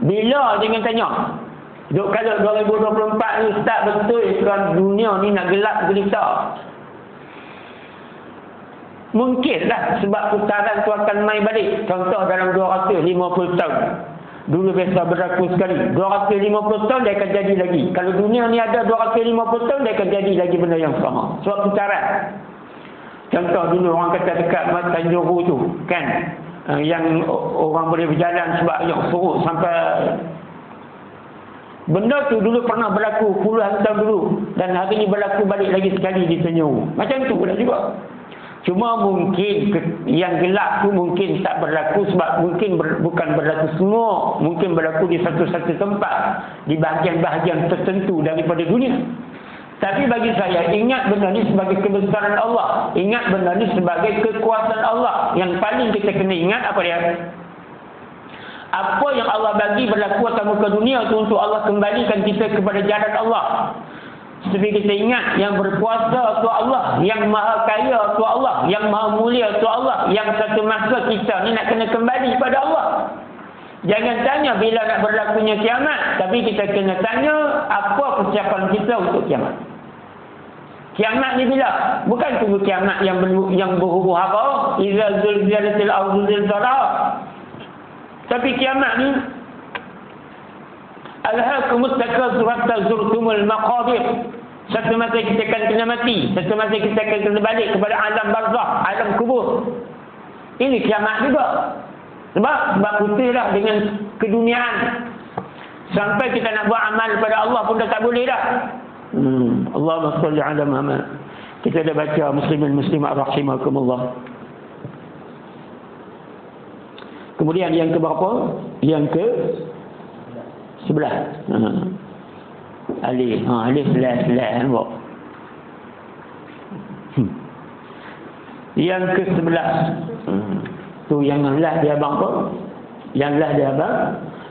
Bila jangan tanya. Kalau 2024 ni start betul kan, dunia ni nak gelap gelita. Mungkinlah sebab putaran tu akan main balik. Contoh dalam 250 tahun. Dulu biasa berlaku sekali. 250 tahun dia akan jadi lagi. Kalau dunia ni ada 250 tahun, dia akan jadi lagi benda yang sama. Sebab putaran. Contoh dulu orang kata dekat Tanjung tu kan, yang orang boleh berjalan sebab yang surut sampai. Benda tu dulu pernah berlaku puluhan tahun dulu, dan hari ni berlaku balik lagi sekali di Tanjung. Macam tu pula juga. Cuma mungkin yang gelap tu mungkin tak berlaku sebab mungkin bukan berlaku semua. Mungkin berlaku di satu-satu tempat, di bahagian-bahagian tertentu daripada dunia. Tapi bagi saya, ingat benda ni sebagai kebesaran Allah. Ingat benda ni sebagai kekuasaan Allah. Yang paling kita kena ingat apa dia? Apa yang Allah bagi berlaku atas muka dunia tu untuk Allah kembalikan kita kepada jalan Allah. Seperti kita ingat, yang berkuasa tu Allah, yang maha kaya tu Allah, yang maha mulia tu Allah, yang satu masa kita ni nak kena kembali pada Allah. Jangan tanya bila nak berlakunya kiamat, tapi kita kena tanya apa persiapan kita untuk kiamat. Kiamat ni bila? Bukan tunggu kiamat yang berhuru-hara, iza zulzilatil ardu zilzalaha. Tapi kiamat ni alhaakumut takatsur hatta zurtumul maqabir, Satu masa kita akan kena mati. Satu masa kita akan kena balik kepada alam barzakh, alam kubur. Ini kiamat juga. Sebab putih dah dengan keduniaan. Sampai kita nak buat amal kepada Allah pun dah tak boleh dah. Allahumma salli ala Muhammad. Kita dah baca muslimin muslimat rahimakumullah. Kemudian yang ke berapa? Yang ke 11. Alif. Alif selah nampak. Yang ke 11. Tu yang lah dia abang tu. Yang lah dia abang.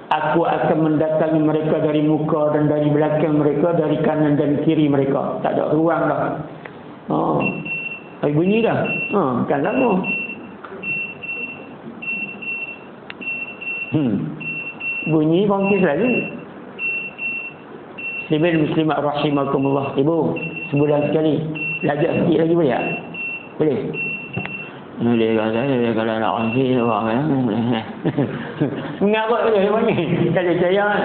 Aku akan mendatangi mereka dari muka dan dari belakang mereka, dari kanan dan kiri mereka. Tak ada ruang dah. Bunyi dah. Kan lama. Bunyi bangkit lagi. Muslimin muslimat rahimakumullah. Ibu, sebulan sekali. Lajak sikit lagi boleh tak? Boleh? Dia kata, kalau nak bangkit, mengarut je dia panggil. Tak ada percaya kan?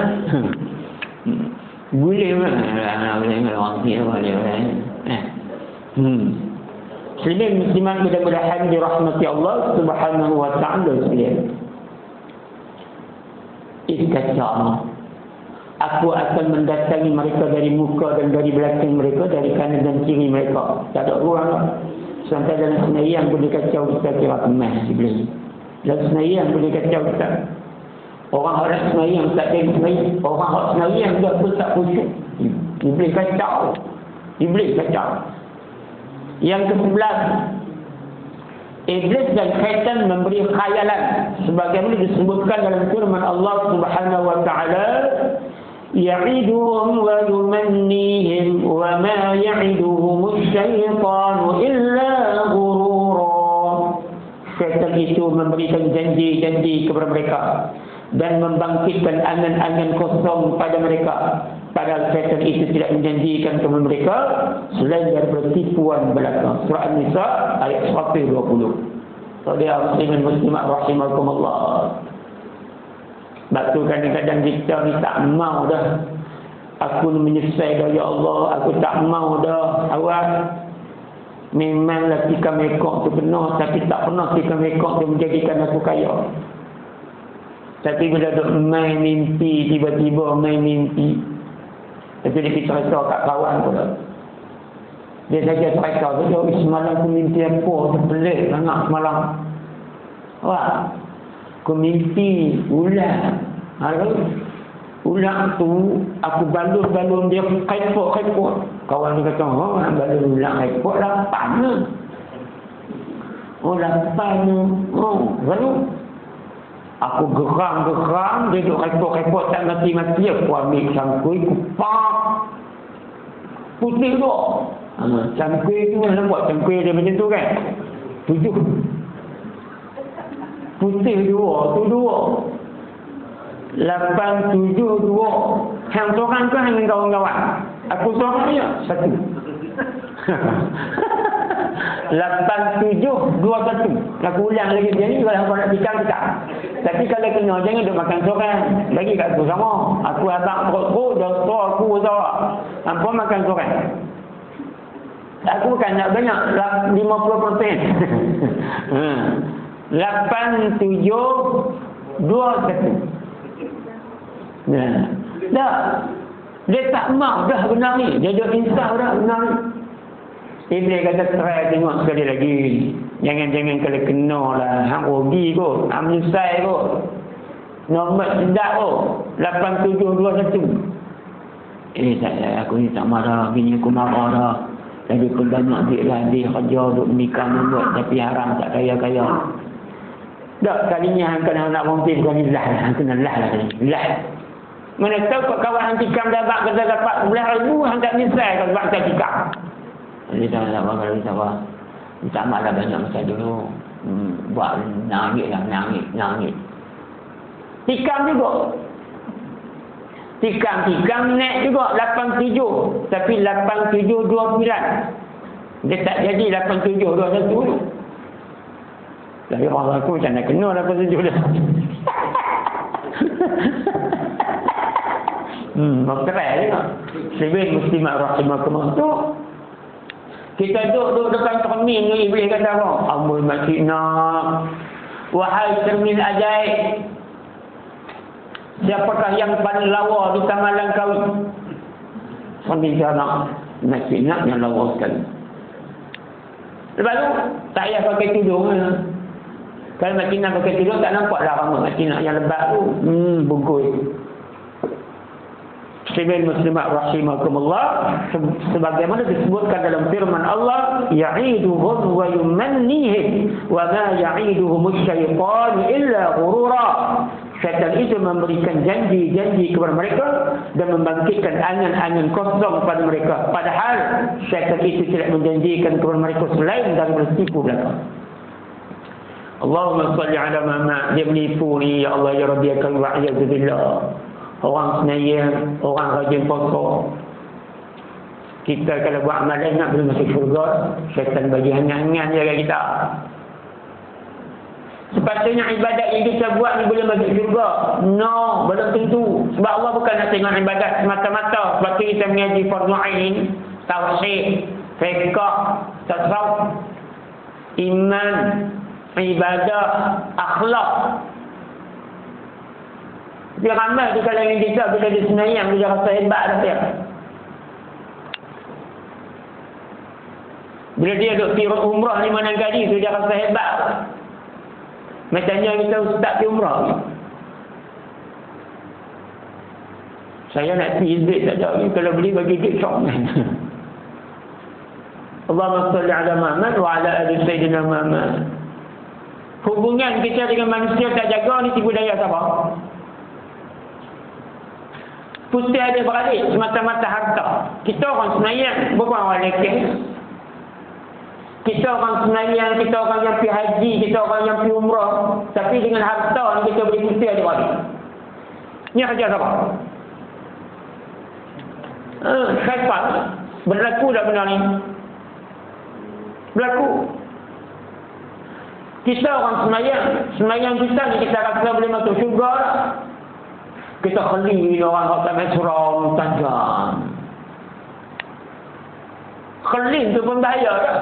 Boleh kan? Boleh kalau bangkit, boleh. Muslimin muslimat mudah-mudahan dirahmati Allah subhanahu wa ta'ala sekalian. Kata aku akan mendatangi mereka dari muka dan dari belakang mereka, dari kanan dan kiri mereka. Tak ada ruang. Sampai dalam senayan boleh kacau kita kira kemas Iblis. Dalam senayan boleh kacau kita. Orang harap senayan tak ada senayan. Orang harap senayan pun tak khusyuk. Iblis kacau. Iblis kacau. Yang ke-11, Iblis dan syaitan memberi khayalan sebagaimana disebutkan dalam firman Allah Subhanahu wa taala, ya'iduhum wa yumannihim wa ma ya'iduhum asy-syaitanu illa ghurura. Syaitan itu memberikan janji-janji kepada mereka dan membangkitkan angan-angan kosong pada mereka. Padahal syaitan itu tidak menjanjikan kepada mereka selain daripada tipuan belaka. Surah An-Nisa ayat 120. Saudara muslimin muslimat rahimakumullah. Sebab tu kadang-kadang kita ni tak mau dah. Aku ni menyesal dah ya Allah, aku tak mau dah. Awak memanglah tikam ekor tu penuh, tapi tak pernah tikam ekor tu menjadikan aku kaya. Tapi bila duk main mimpi, tiba-tiba main mimpi. Tapi dia cerita kat kawan pula. Dia saja cerita tu, semalam aku mimpi apa? Dia pelik sangat semalam. Wah, aku mimpi ular. Ular tu, aku balun dia kaipot. Kawan dia kata, balun ular kaipot lapan. Lapan. Lalu aku geram, dia duduk repot-repot tak mati-mati. Aku ambil cangkui, kupak. Putih tu. Cangkui tu, mana buat cangkui dia macam tu kan? 7. Putih 2, tu 2. 8, 7, 2. Yang seorang tu dengan kawan-kawan. Aku seorang je, 1. 8, 7, 2, 1. Aku ulang lagi dia ni. Kalau kau nak tikam. Tapi kalau kena, jangan duk makan seorang. Bagi kat aku sama. Aku abang perut, dosa aku sama. Hampa makan seorang. Aku kan nak banyak, 50%. 8, 7, 2, 1. Dah. Dia tak mau dah benar ni. Dia dah insaf dah benar ni. Iblis kata try tengok sekali lagi. Jangan kalau kena lah. Hang rugi kot. Hang menyesal kot. Nombor sedap kot. 8, 7, 2, 1. Tak, aku ni tak marah. Bini aku marah dah. Jadi aku banyak duit lah. Dia kerja untuk menikah nombor. Tapi haram tak kaya-kaya. Tak, kalinya hang kena nak berhenti bukan ni lah. Hang kena lah lah. Lah. Mana tahu kawan hang tikam dapat kata dapat 11,000. Hang tak menyesal kalau sebab tak tikam. Dia tak nak kalau dia sabar. Minta mak lah banyak macam dulu. Buat nangis lah, nangis. Tikam juga. Tikam naik juga 87. Tapi 8729. Dia tak jadi 8721 tu. Tapi orang aku macam nak kena 87 dah. Berkerai juga. Sibin muslimat rahimakumullah tu. Kita duduk depan cermin ni, iblis kata apa? Amboi makcik nak. Wahai cermin ajaib. Siapakah yang paling lawa di taman Langkawi? Cermin nak. Makcik nak yang lawa sekali. Lepas tu, tak payah pakai tudung. Kalau makcik nak pakai tudung, tak nampak lah rambut makcik nak yang lebat tu. Bungkus. Muslimin muslimat rahimakumullah, sebagaimana disebutkan dalam firman Allah, ya'iduhum wa yumannihim wa ma ya'iduhum asy-syaitanu illa ghurura. Syaitan itu memberikan janji-janji kepada mereka dan membangkitkan angan-angan kosong pada mereka, padahal syaitan itu tidak menjanjikan kepada mereka selain daripada tipu belaka. Allahumma salli ala Muhammad. Dia menipu ni, ya Allah ya Rabbi ya Karim wa a'udzubillah. Orang senayan, orang rajin puasa. Kita kalau buat amalan nak belum masuk syurga, syaitan bagi angan-angan jaga kita. Sepatutnya ibadat yang kita buat ni boleh masuk syurga. No, belum tentu. Sebab Allah bukan nak tengok ibadat semata-mata. Sebab tu kita mengaji fardu ain, tauhid, fiqh, tasawuf, iman, ibadah, akhlak. Dia ramai di kalangan kita bila dia senayang, dia rasa hebat dah dia. Bila dia duduk pergi umrah ni mana kali tu dia rasa hebat. Macamnya kita ustaz pergi umrah. Saya nak pergi duit tak ada. Kalau beli bagi duit syok. Allahumma salli ala Muhammad wa ala ali sayyidina Muhammad. Hubungan kita dengan manusia tak jaga ni tipu daya siapa? Putih ada beradik semata-mata harta. Kita orang Senayan, bukan orang lekeh. Kita orang Senayan, kita orang yang pergi haji, kita orang yang pergi umrah. Tapi dengan harta ni kita boleh putih ada beradik. Ni kerja siapa? Syaitan. Berlaku dah benda ni. Berlaku. Kita orang Senayan kita ni kita rasa boleh masuk syurga lah. Kita khalil orang tak mesram, tajam. Khalil tu pun bahaya tak?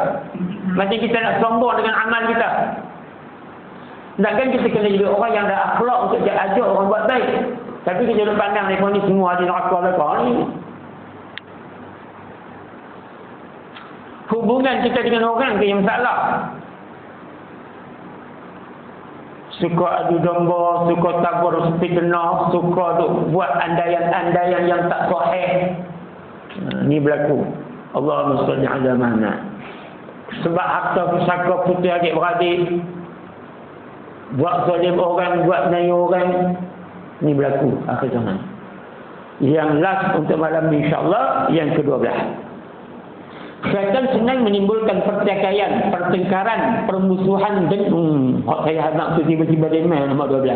Macam kita nak sombong dengan amal kita. Sedangkan kita kena jadi orang yang ada akhlak untuk ajak orang buat baik. Tapi kita duduk pandang mereka ni semua di neraka ni. Hubungan kita dengan orang tu yang salah. Suka adu domba, suka tabur fitnah, suka buat andaian-andaian yang tak sahih. Ini berlaku. Allahumma salli ala Muhammad. Sebab harta pusaka putih adik-beradik, buat zalim orang, buat naik orang, ini berlaku akhir zaman. Yang last untuk malam ni insya-Allah, yang ke-12. Syaitan senang menimbulkan pertikaian, pertengkaran, permusuhan dan saya nak tu tiba-tiba demai nombor 12.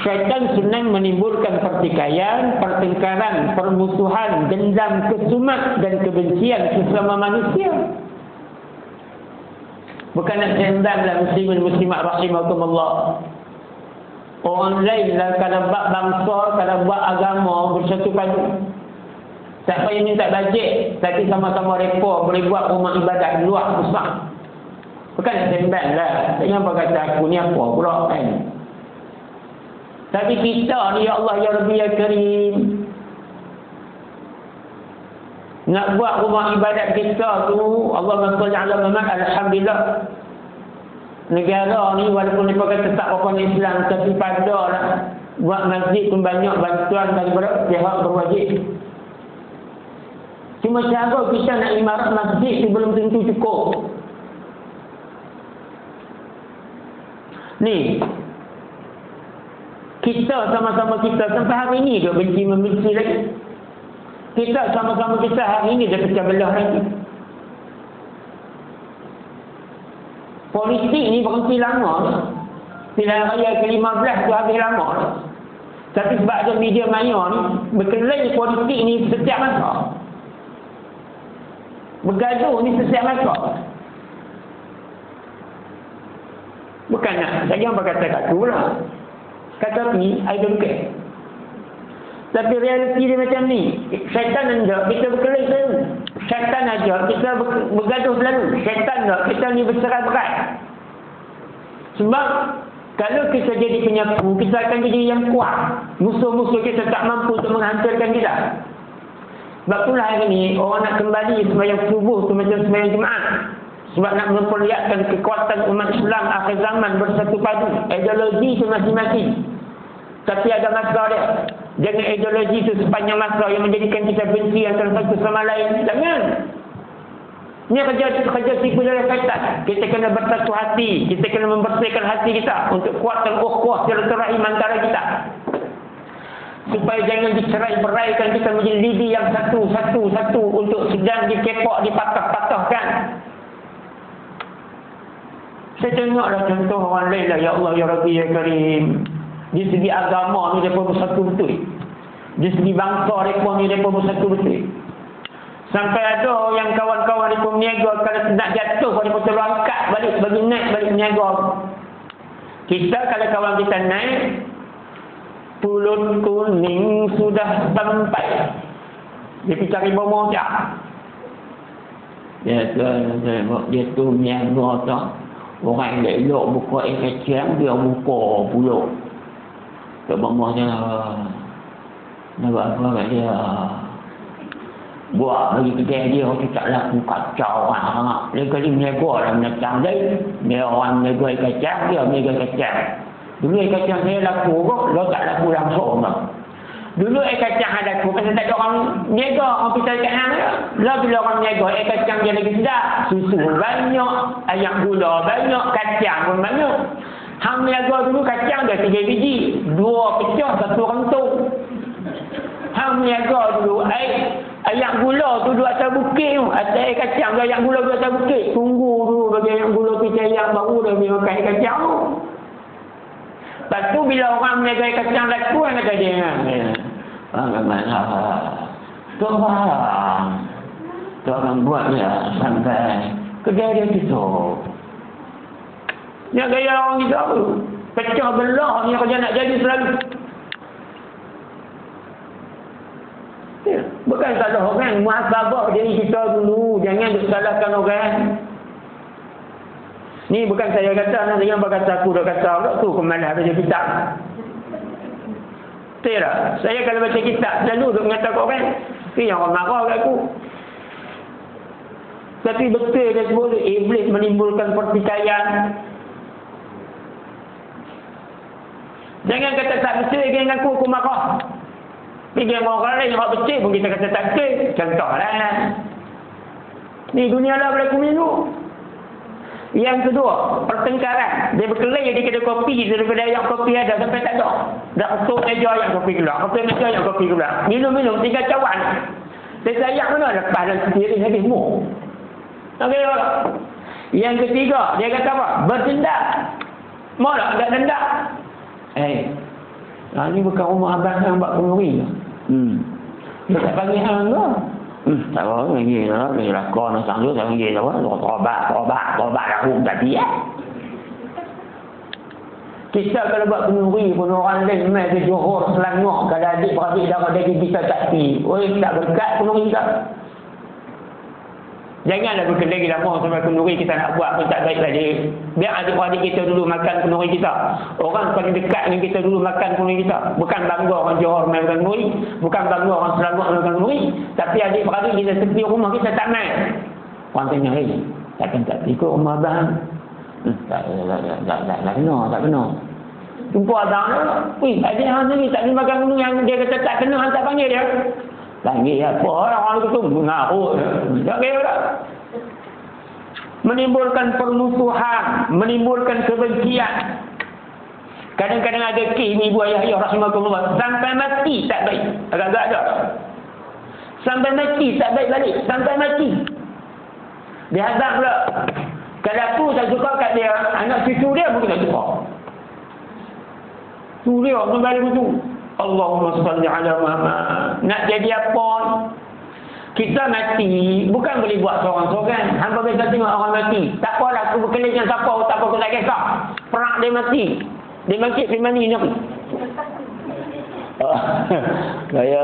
Syaitan senang menimbulkan pertikaian, pertengkaran, permusuhan, dendam, kesumat dan kebencian sesama manusia. Bukan nak dendamlah muslimin muslimat rahimakumullah. Orang lain lah kalau buat bangsa, kalau buat agama bersatu padu. Tak payah minta bajet, tapi sama-sama mereka boleh buat rumah ibadat luar besar. Bukan nak sembang lah. Tak nampak kata aku ni apa pula kan. Tapi kita ni ya Allah ya Rabbi ya Karim, nak buat rumah ibadat kita tu, Allahumma shalli ala Muhammad, alhamdulillah. Negara ni walaupun mereka kata tak apa Islam, tapi pada lah buat masjid pun banyak bantuan daripada pihak berwajib. Cuma cara kita nak imarat masjid tu belum tentu cukup. Ni kita sama-sama kita sampai hari ini ke benci-membenci lagi. Kita sama-sama kita hari ini dah pecah belah lagi. Politik ni berhenti lama. Pilihan raya ke-15 tu habis lama. Tapi sebab ada media maya ni, berkelahi politik ni setiap masa. Bergaduh ni setiap masa. Bukan nak, jangan berkata kat tu lah. Kata ni, I don't care. Tapi realiti dia macam ni. Syaitan enggak, kita berkelahi selalu. Syaitan aja, kita bergaduh selalu. Syaitan enggak, kita ni bercerai berai. Sebab kalau kita jadi penyapu, kita akan jadi yang kuat. Musuh-musuh kita tak mampu untuk menghancurkan kita. Sebab itulah hari ni orang nak kembali sembahyang subuh tu macam sembahyang Jumaat. Sebab nak memperlihatkan kekuatan umat Islam akhir zaman bersatu padu. Ideologi itu masing-masing. Tapi ada masalah dia. Jangan ideologi itu sepanjang masa yang menjadikan kita benci antara satu sama lain. Jangan. Ini kerja tipu daya syaitan. Kita kena bersatu hati. Kita kena membersihkan hati kita untuk kuatkan ukhuwah silaturahim antara kita. Supaya jangan dicerai-beraikan kita menjadi lidi yang satu untuk sedang dikepok, dipatah-patahkan. Saya tengoklah contoh orang lain lah. Ya Allah, Ya Rabbi, Ya Karim. Di segi agama ni mereka bersatu betul. Di segi bangsa mereka ni mereka bersatu betul. Sampai ada yang kawan-kawan mereka berniaga, kalau nak jatuh mereka terus angkat balik, bagi naik balik berniaga. Kita kalau kawan kita naik, pulut kuning sudah sampai. Dia pergi cari bomo je. Dia tu berniaga tu. Orang elok buka kacang, dia buka pulut. Tak bomo je. Nak buat apa kat dia? Buat bagi kedai dia, orang tak laku kacau orang. Dia kali berniaga lah menacang dia. Dia orang berniaga kacang, dia berniaga kacang. Dulu kacang saya laku kok, dia tak laku langsung tak. Dulu kacang ada laku, pasal tak ada orang berniaga, orang pergi cari kat hang dia. Lah bila orang berniaga, kacang dia lagi sedap. Susu banyak, ayam gula banyak, kacang pun banyak. Hang berniaga dulu kacang dia 3 biji, 2 pecah, 1 rentung. Hang berniaga dulu, ayam gula tu duduk atas bukit tu. Atas kacang tu, ayam gula duduk atas bukit. Tunggu dulu bagi ayam gula tu ayam baru dah boleh makan kacang tu. Lepas tu bila orang berniaga kacang laku, yang kata dia, bagaimana? Tu orang buat dia sampai kedai dia tutup. Dia gaya orang kita tu. Pecah belah ni kerja nak jadi selalu. Bukan salah orang, muhasabah diri kita dulu. Jangan disalahkan orang. Ni bukan saya kata, jangan berkata aku dah kata tu kemalah baca kitab. Betul tak? Saya kalau baca kitab selalu duk mengatakan orang. Tapi yang orang marah kat aku. Tapi betul dia sebut iblis menimbulkan pertikaian. Jangan kata tak betul dengan aku marah. Pergi orang lain yang betul pun kita kata tak betul. Contohlah. Ni dunia lah berlaku minggu. Yang kedua, pertengkaran. Dia berkelahi di kedai kopi daripada yang kopi ada sampai tak ada. Dah ketuk meja yang kopi keluar. Ketuk meja yang kopi keluar. Minum-minum, tinggal cawan. Dia sayang mana? Lepas dan sendiri habis mu. Okay, yang ketiga, dia kata apa? Bertindak. Mau tak? Tak tindak. Ni bukan rumah abang yang buat penuri. Dia tak panggil hang ke? Tak apa, lagi lah. Lagi lakon nak sanggup, tak panggil apa. Tobat aku tak dia. Kita kalau buat penuri pun orang lain mai ke Johor, Selangor. Kalau adik-beradik darah daging kita tak pergi. Tak berkat penuri kita. Janganlah berkendali lama sampai kenduri kita nak buat pun tak baik lagi. Biar adik-adik kita dulu makan kenduri kita. Orang paling dekat dengan kita dulu makan kenduri kita. Bukan bangga orang Johor makan kenduri. Bukan bangga orang Selangor makan kenduri. Tapi adik-beradik kita tepi rumah kita tak main. Orang tanya, takkan tak ikut rumah abang? Tak kena. Jumpa abang tu. Adik hang ni tak boleh makan kenduri. Yang dia kata tak kena, hang tak panggil dia. Panggil apa orang itu mengarut. Tak kira tak. Menimbulkan permusuhan, menimbulkan kebencian. Kadang-kadang ada kes ni ibu ayah rahimahullah sampai mati tak baik. Agak-agak ada. Sampai mati tak baik balik. Sampai mati. Dia hadap pula. Kalau aku tak suka kat dia, anak cucu dia pun tak suka. Tu dia kembali begitu. Allahumma salli ala Muhammad. Nak jadi apa? Kita mati bukan boleh buat seorang-seorang. Hampa biasa tengok orang mati. Tak apalah aku berkelit dengan siapa, tak apa aku tak kisah. Perang dia mati. Dia bangkit firman ni. Saya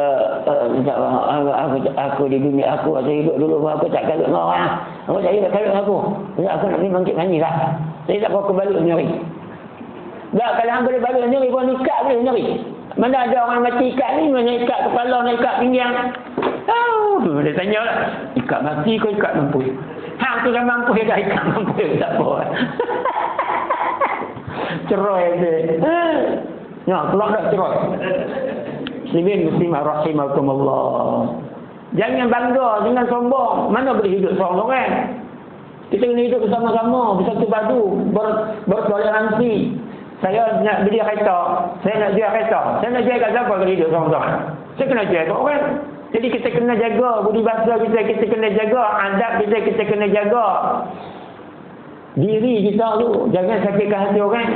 aku di dunia aku hidup dulu aku tak kalut dengan orang. Aku tak ada kalut aku. Aku nak memang cik mani lah. Saya tak mau kembali nyari. Tak, kalau hang boleh balik nyari pun ikat boleh nyari. Mana ada orang mati ikat ni, mana ikat kepala, nak ikat pinggang. Dia tanya lah, ikat mati kau ikat mampu. Hang tu dah mampu dah ikat mampu tak apa. Cerai dia. Ya, keluar dah cerai. Muslimin muslimah rahimakumullah. Jangan bangga, jangan sombong. Mana boleh hidup seorang-seorang? Kita kena hidup bersama-sama, bersatu padu, bertoleransi. Saya nak beli kereta, saya nak jual kereta. Saya nak jual kat siapa kalau hidup seorang-seorang? Saya kena jual kat orang. Jadi kita kena jaga budi bahasa kita kena jaga adab kita kena jaga diri kita tu. Jangan sakitkan hati orang.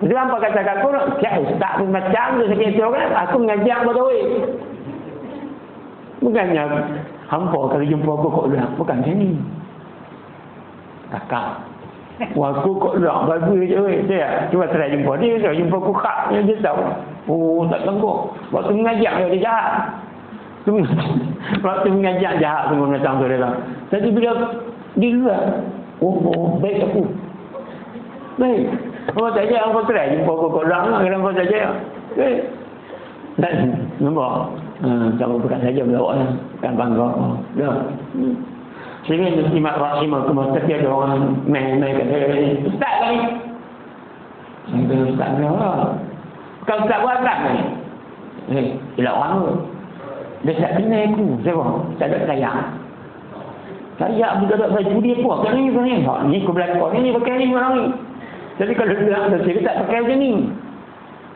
Dia apa kata aku nak tak pun macam tu sakit hati orang. Aku mengajar pada orang. Bukannya hampa kalau jumpa aku kok dah. Bukan macam ni. Kakak. Wah, aku kok dah bagus je weh. Saya cuba try jumpa dia. Saya jumpa aku kak. Dia tahu. Oh, tak sanggup. Waktu mengajar dia jahat. Waktu mengajar jahat semua macam tu dia tahu. Tapi bila di luar, oh baik aku. Baik. Oh tak je aku try jumpa aku kok dah lah. Kenapa tak je? Baik. Dan nampak. Sama bukan saja melawak lah. Bukan bangga. Dah. Sehingga muslimat rahimahkumullah, tapi ada orang main kat saya ni. Ustaz kali. Saya ustaz ni lah. Bukan ustaz buat ustaz ni. Tidak orang tu. Dia tak kenal aku. Siapa? Tak ada sayang. Saya bila tak baju dia apa? Kan ni kan ni. Ni aku belakang. Ni pakai ni orang ni. Jadi kalau dia tak pakai macam ni.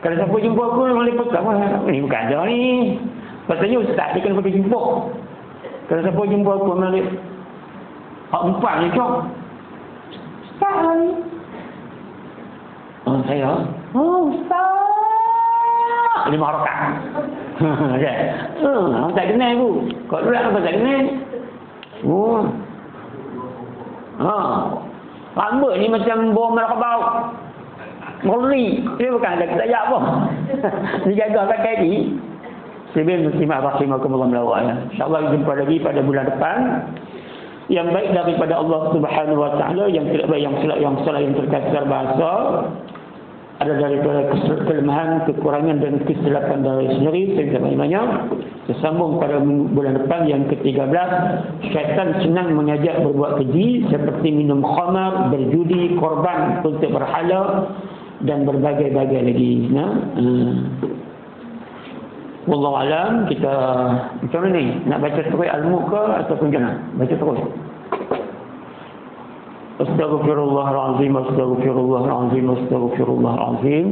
Kalau siapa jumpa aku memang dia pakai apa? Ni bukan ada ni. Patutnya ustaz dia kena pakai jumpa. Kalau siapa jumpa aku memang dia empat ni cok. Ustaz ni. Saya. Ustaz. 5 rakaat. Okey. Tak kenal aku. Kau dulu apa tak kenal? Rambut ni macam bom melakabau. Meri. Dia bukan ada tak apa. Dijaga pakai ni. Sebelum muslimah rahimakumullah melawak. InsyaAllah jumpa lagi pada bulan depan. Yang baik daripada Allah Subhanahu wa taala, yang tidak baik yang salah yang terkasar bahasa ada daripada kelemahan, kekurangan dan kesilapan dari sendiri. Saya banyak sesambung pada bulan depan yang ke-13. Syaitan senang mengajak berbuat keji seperti minum khamar, berjudi, korban untuk berhala dan berbagai-bagai lagi. Wallahu alam. Kita macam mana ni? Nak baca terus al-Mulk ke ataupun jangan? Baca terus. Astaghfirullahalazim, astaghfirullahalazim, astaghfirullahalazim.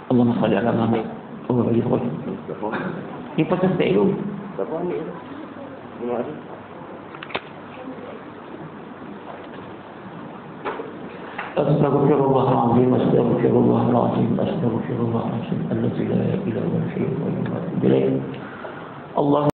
Allahumma salli ala Muhammad. Oh, bagi terus. Ini pasal tak itu. Siapa ambil? Terima kasih. Astaghfirullahalazim, astaghfirullahalazim, astaghfirullahalazim, alladzi la ilaha illa huwa al-hayyul qayyum. Allah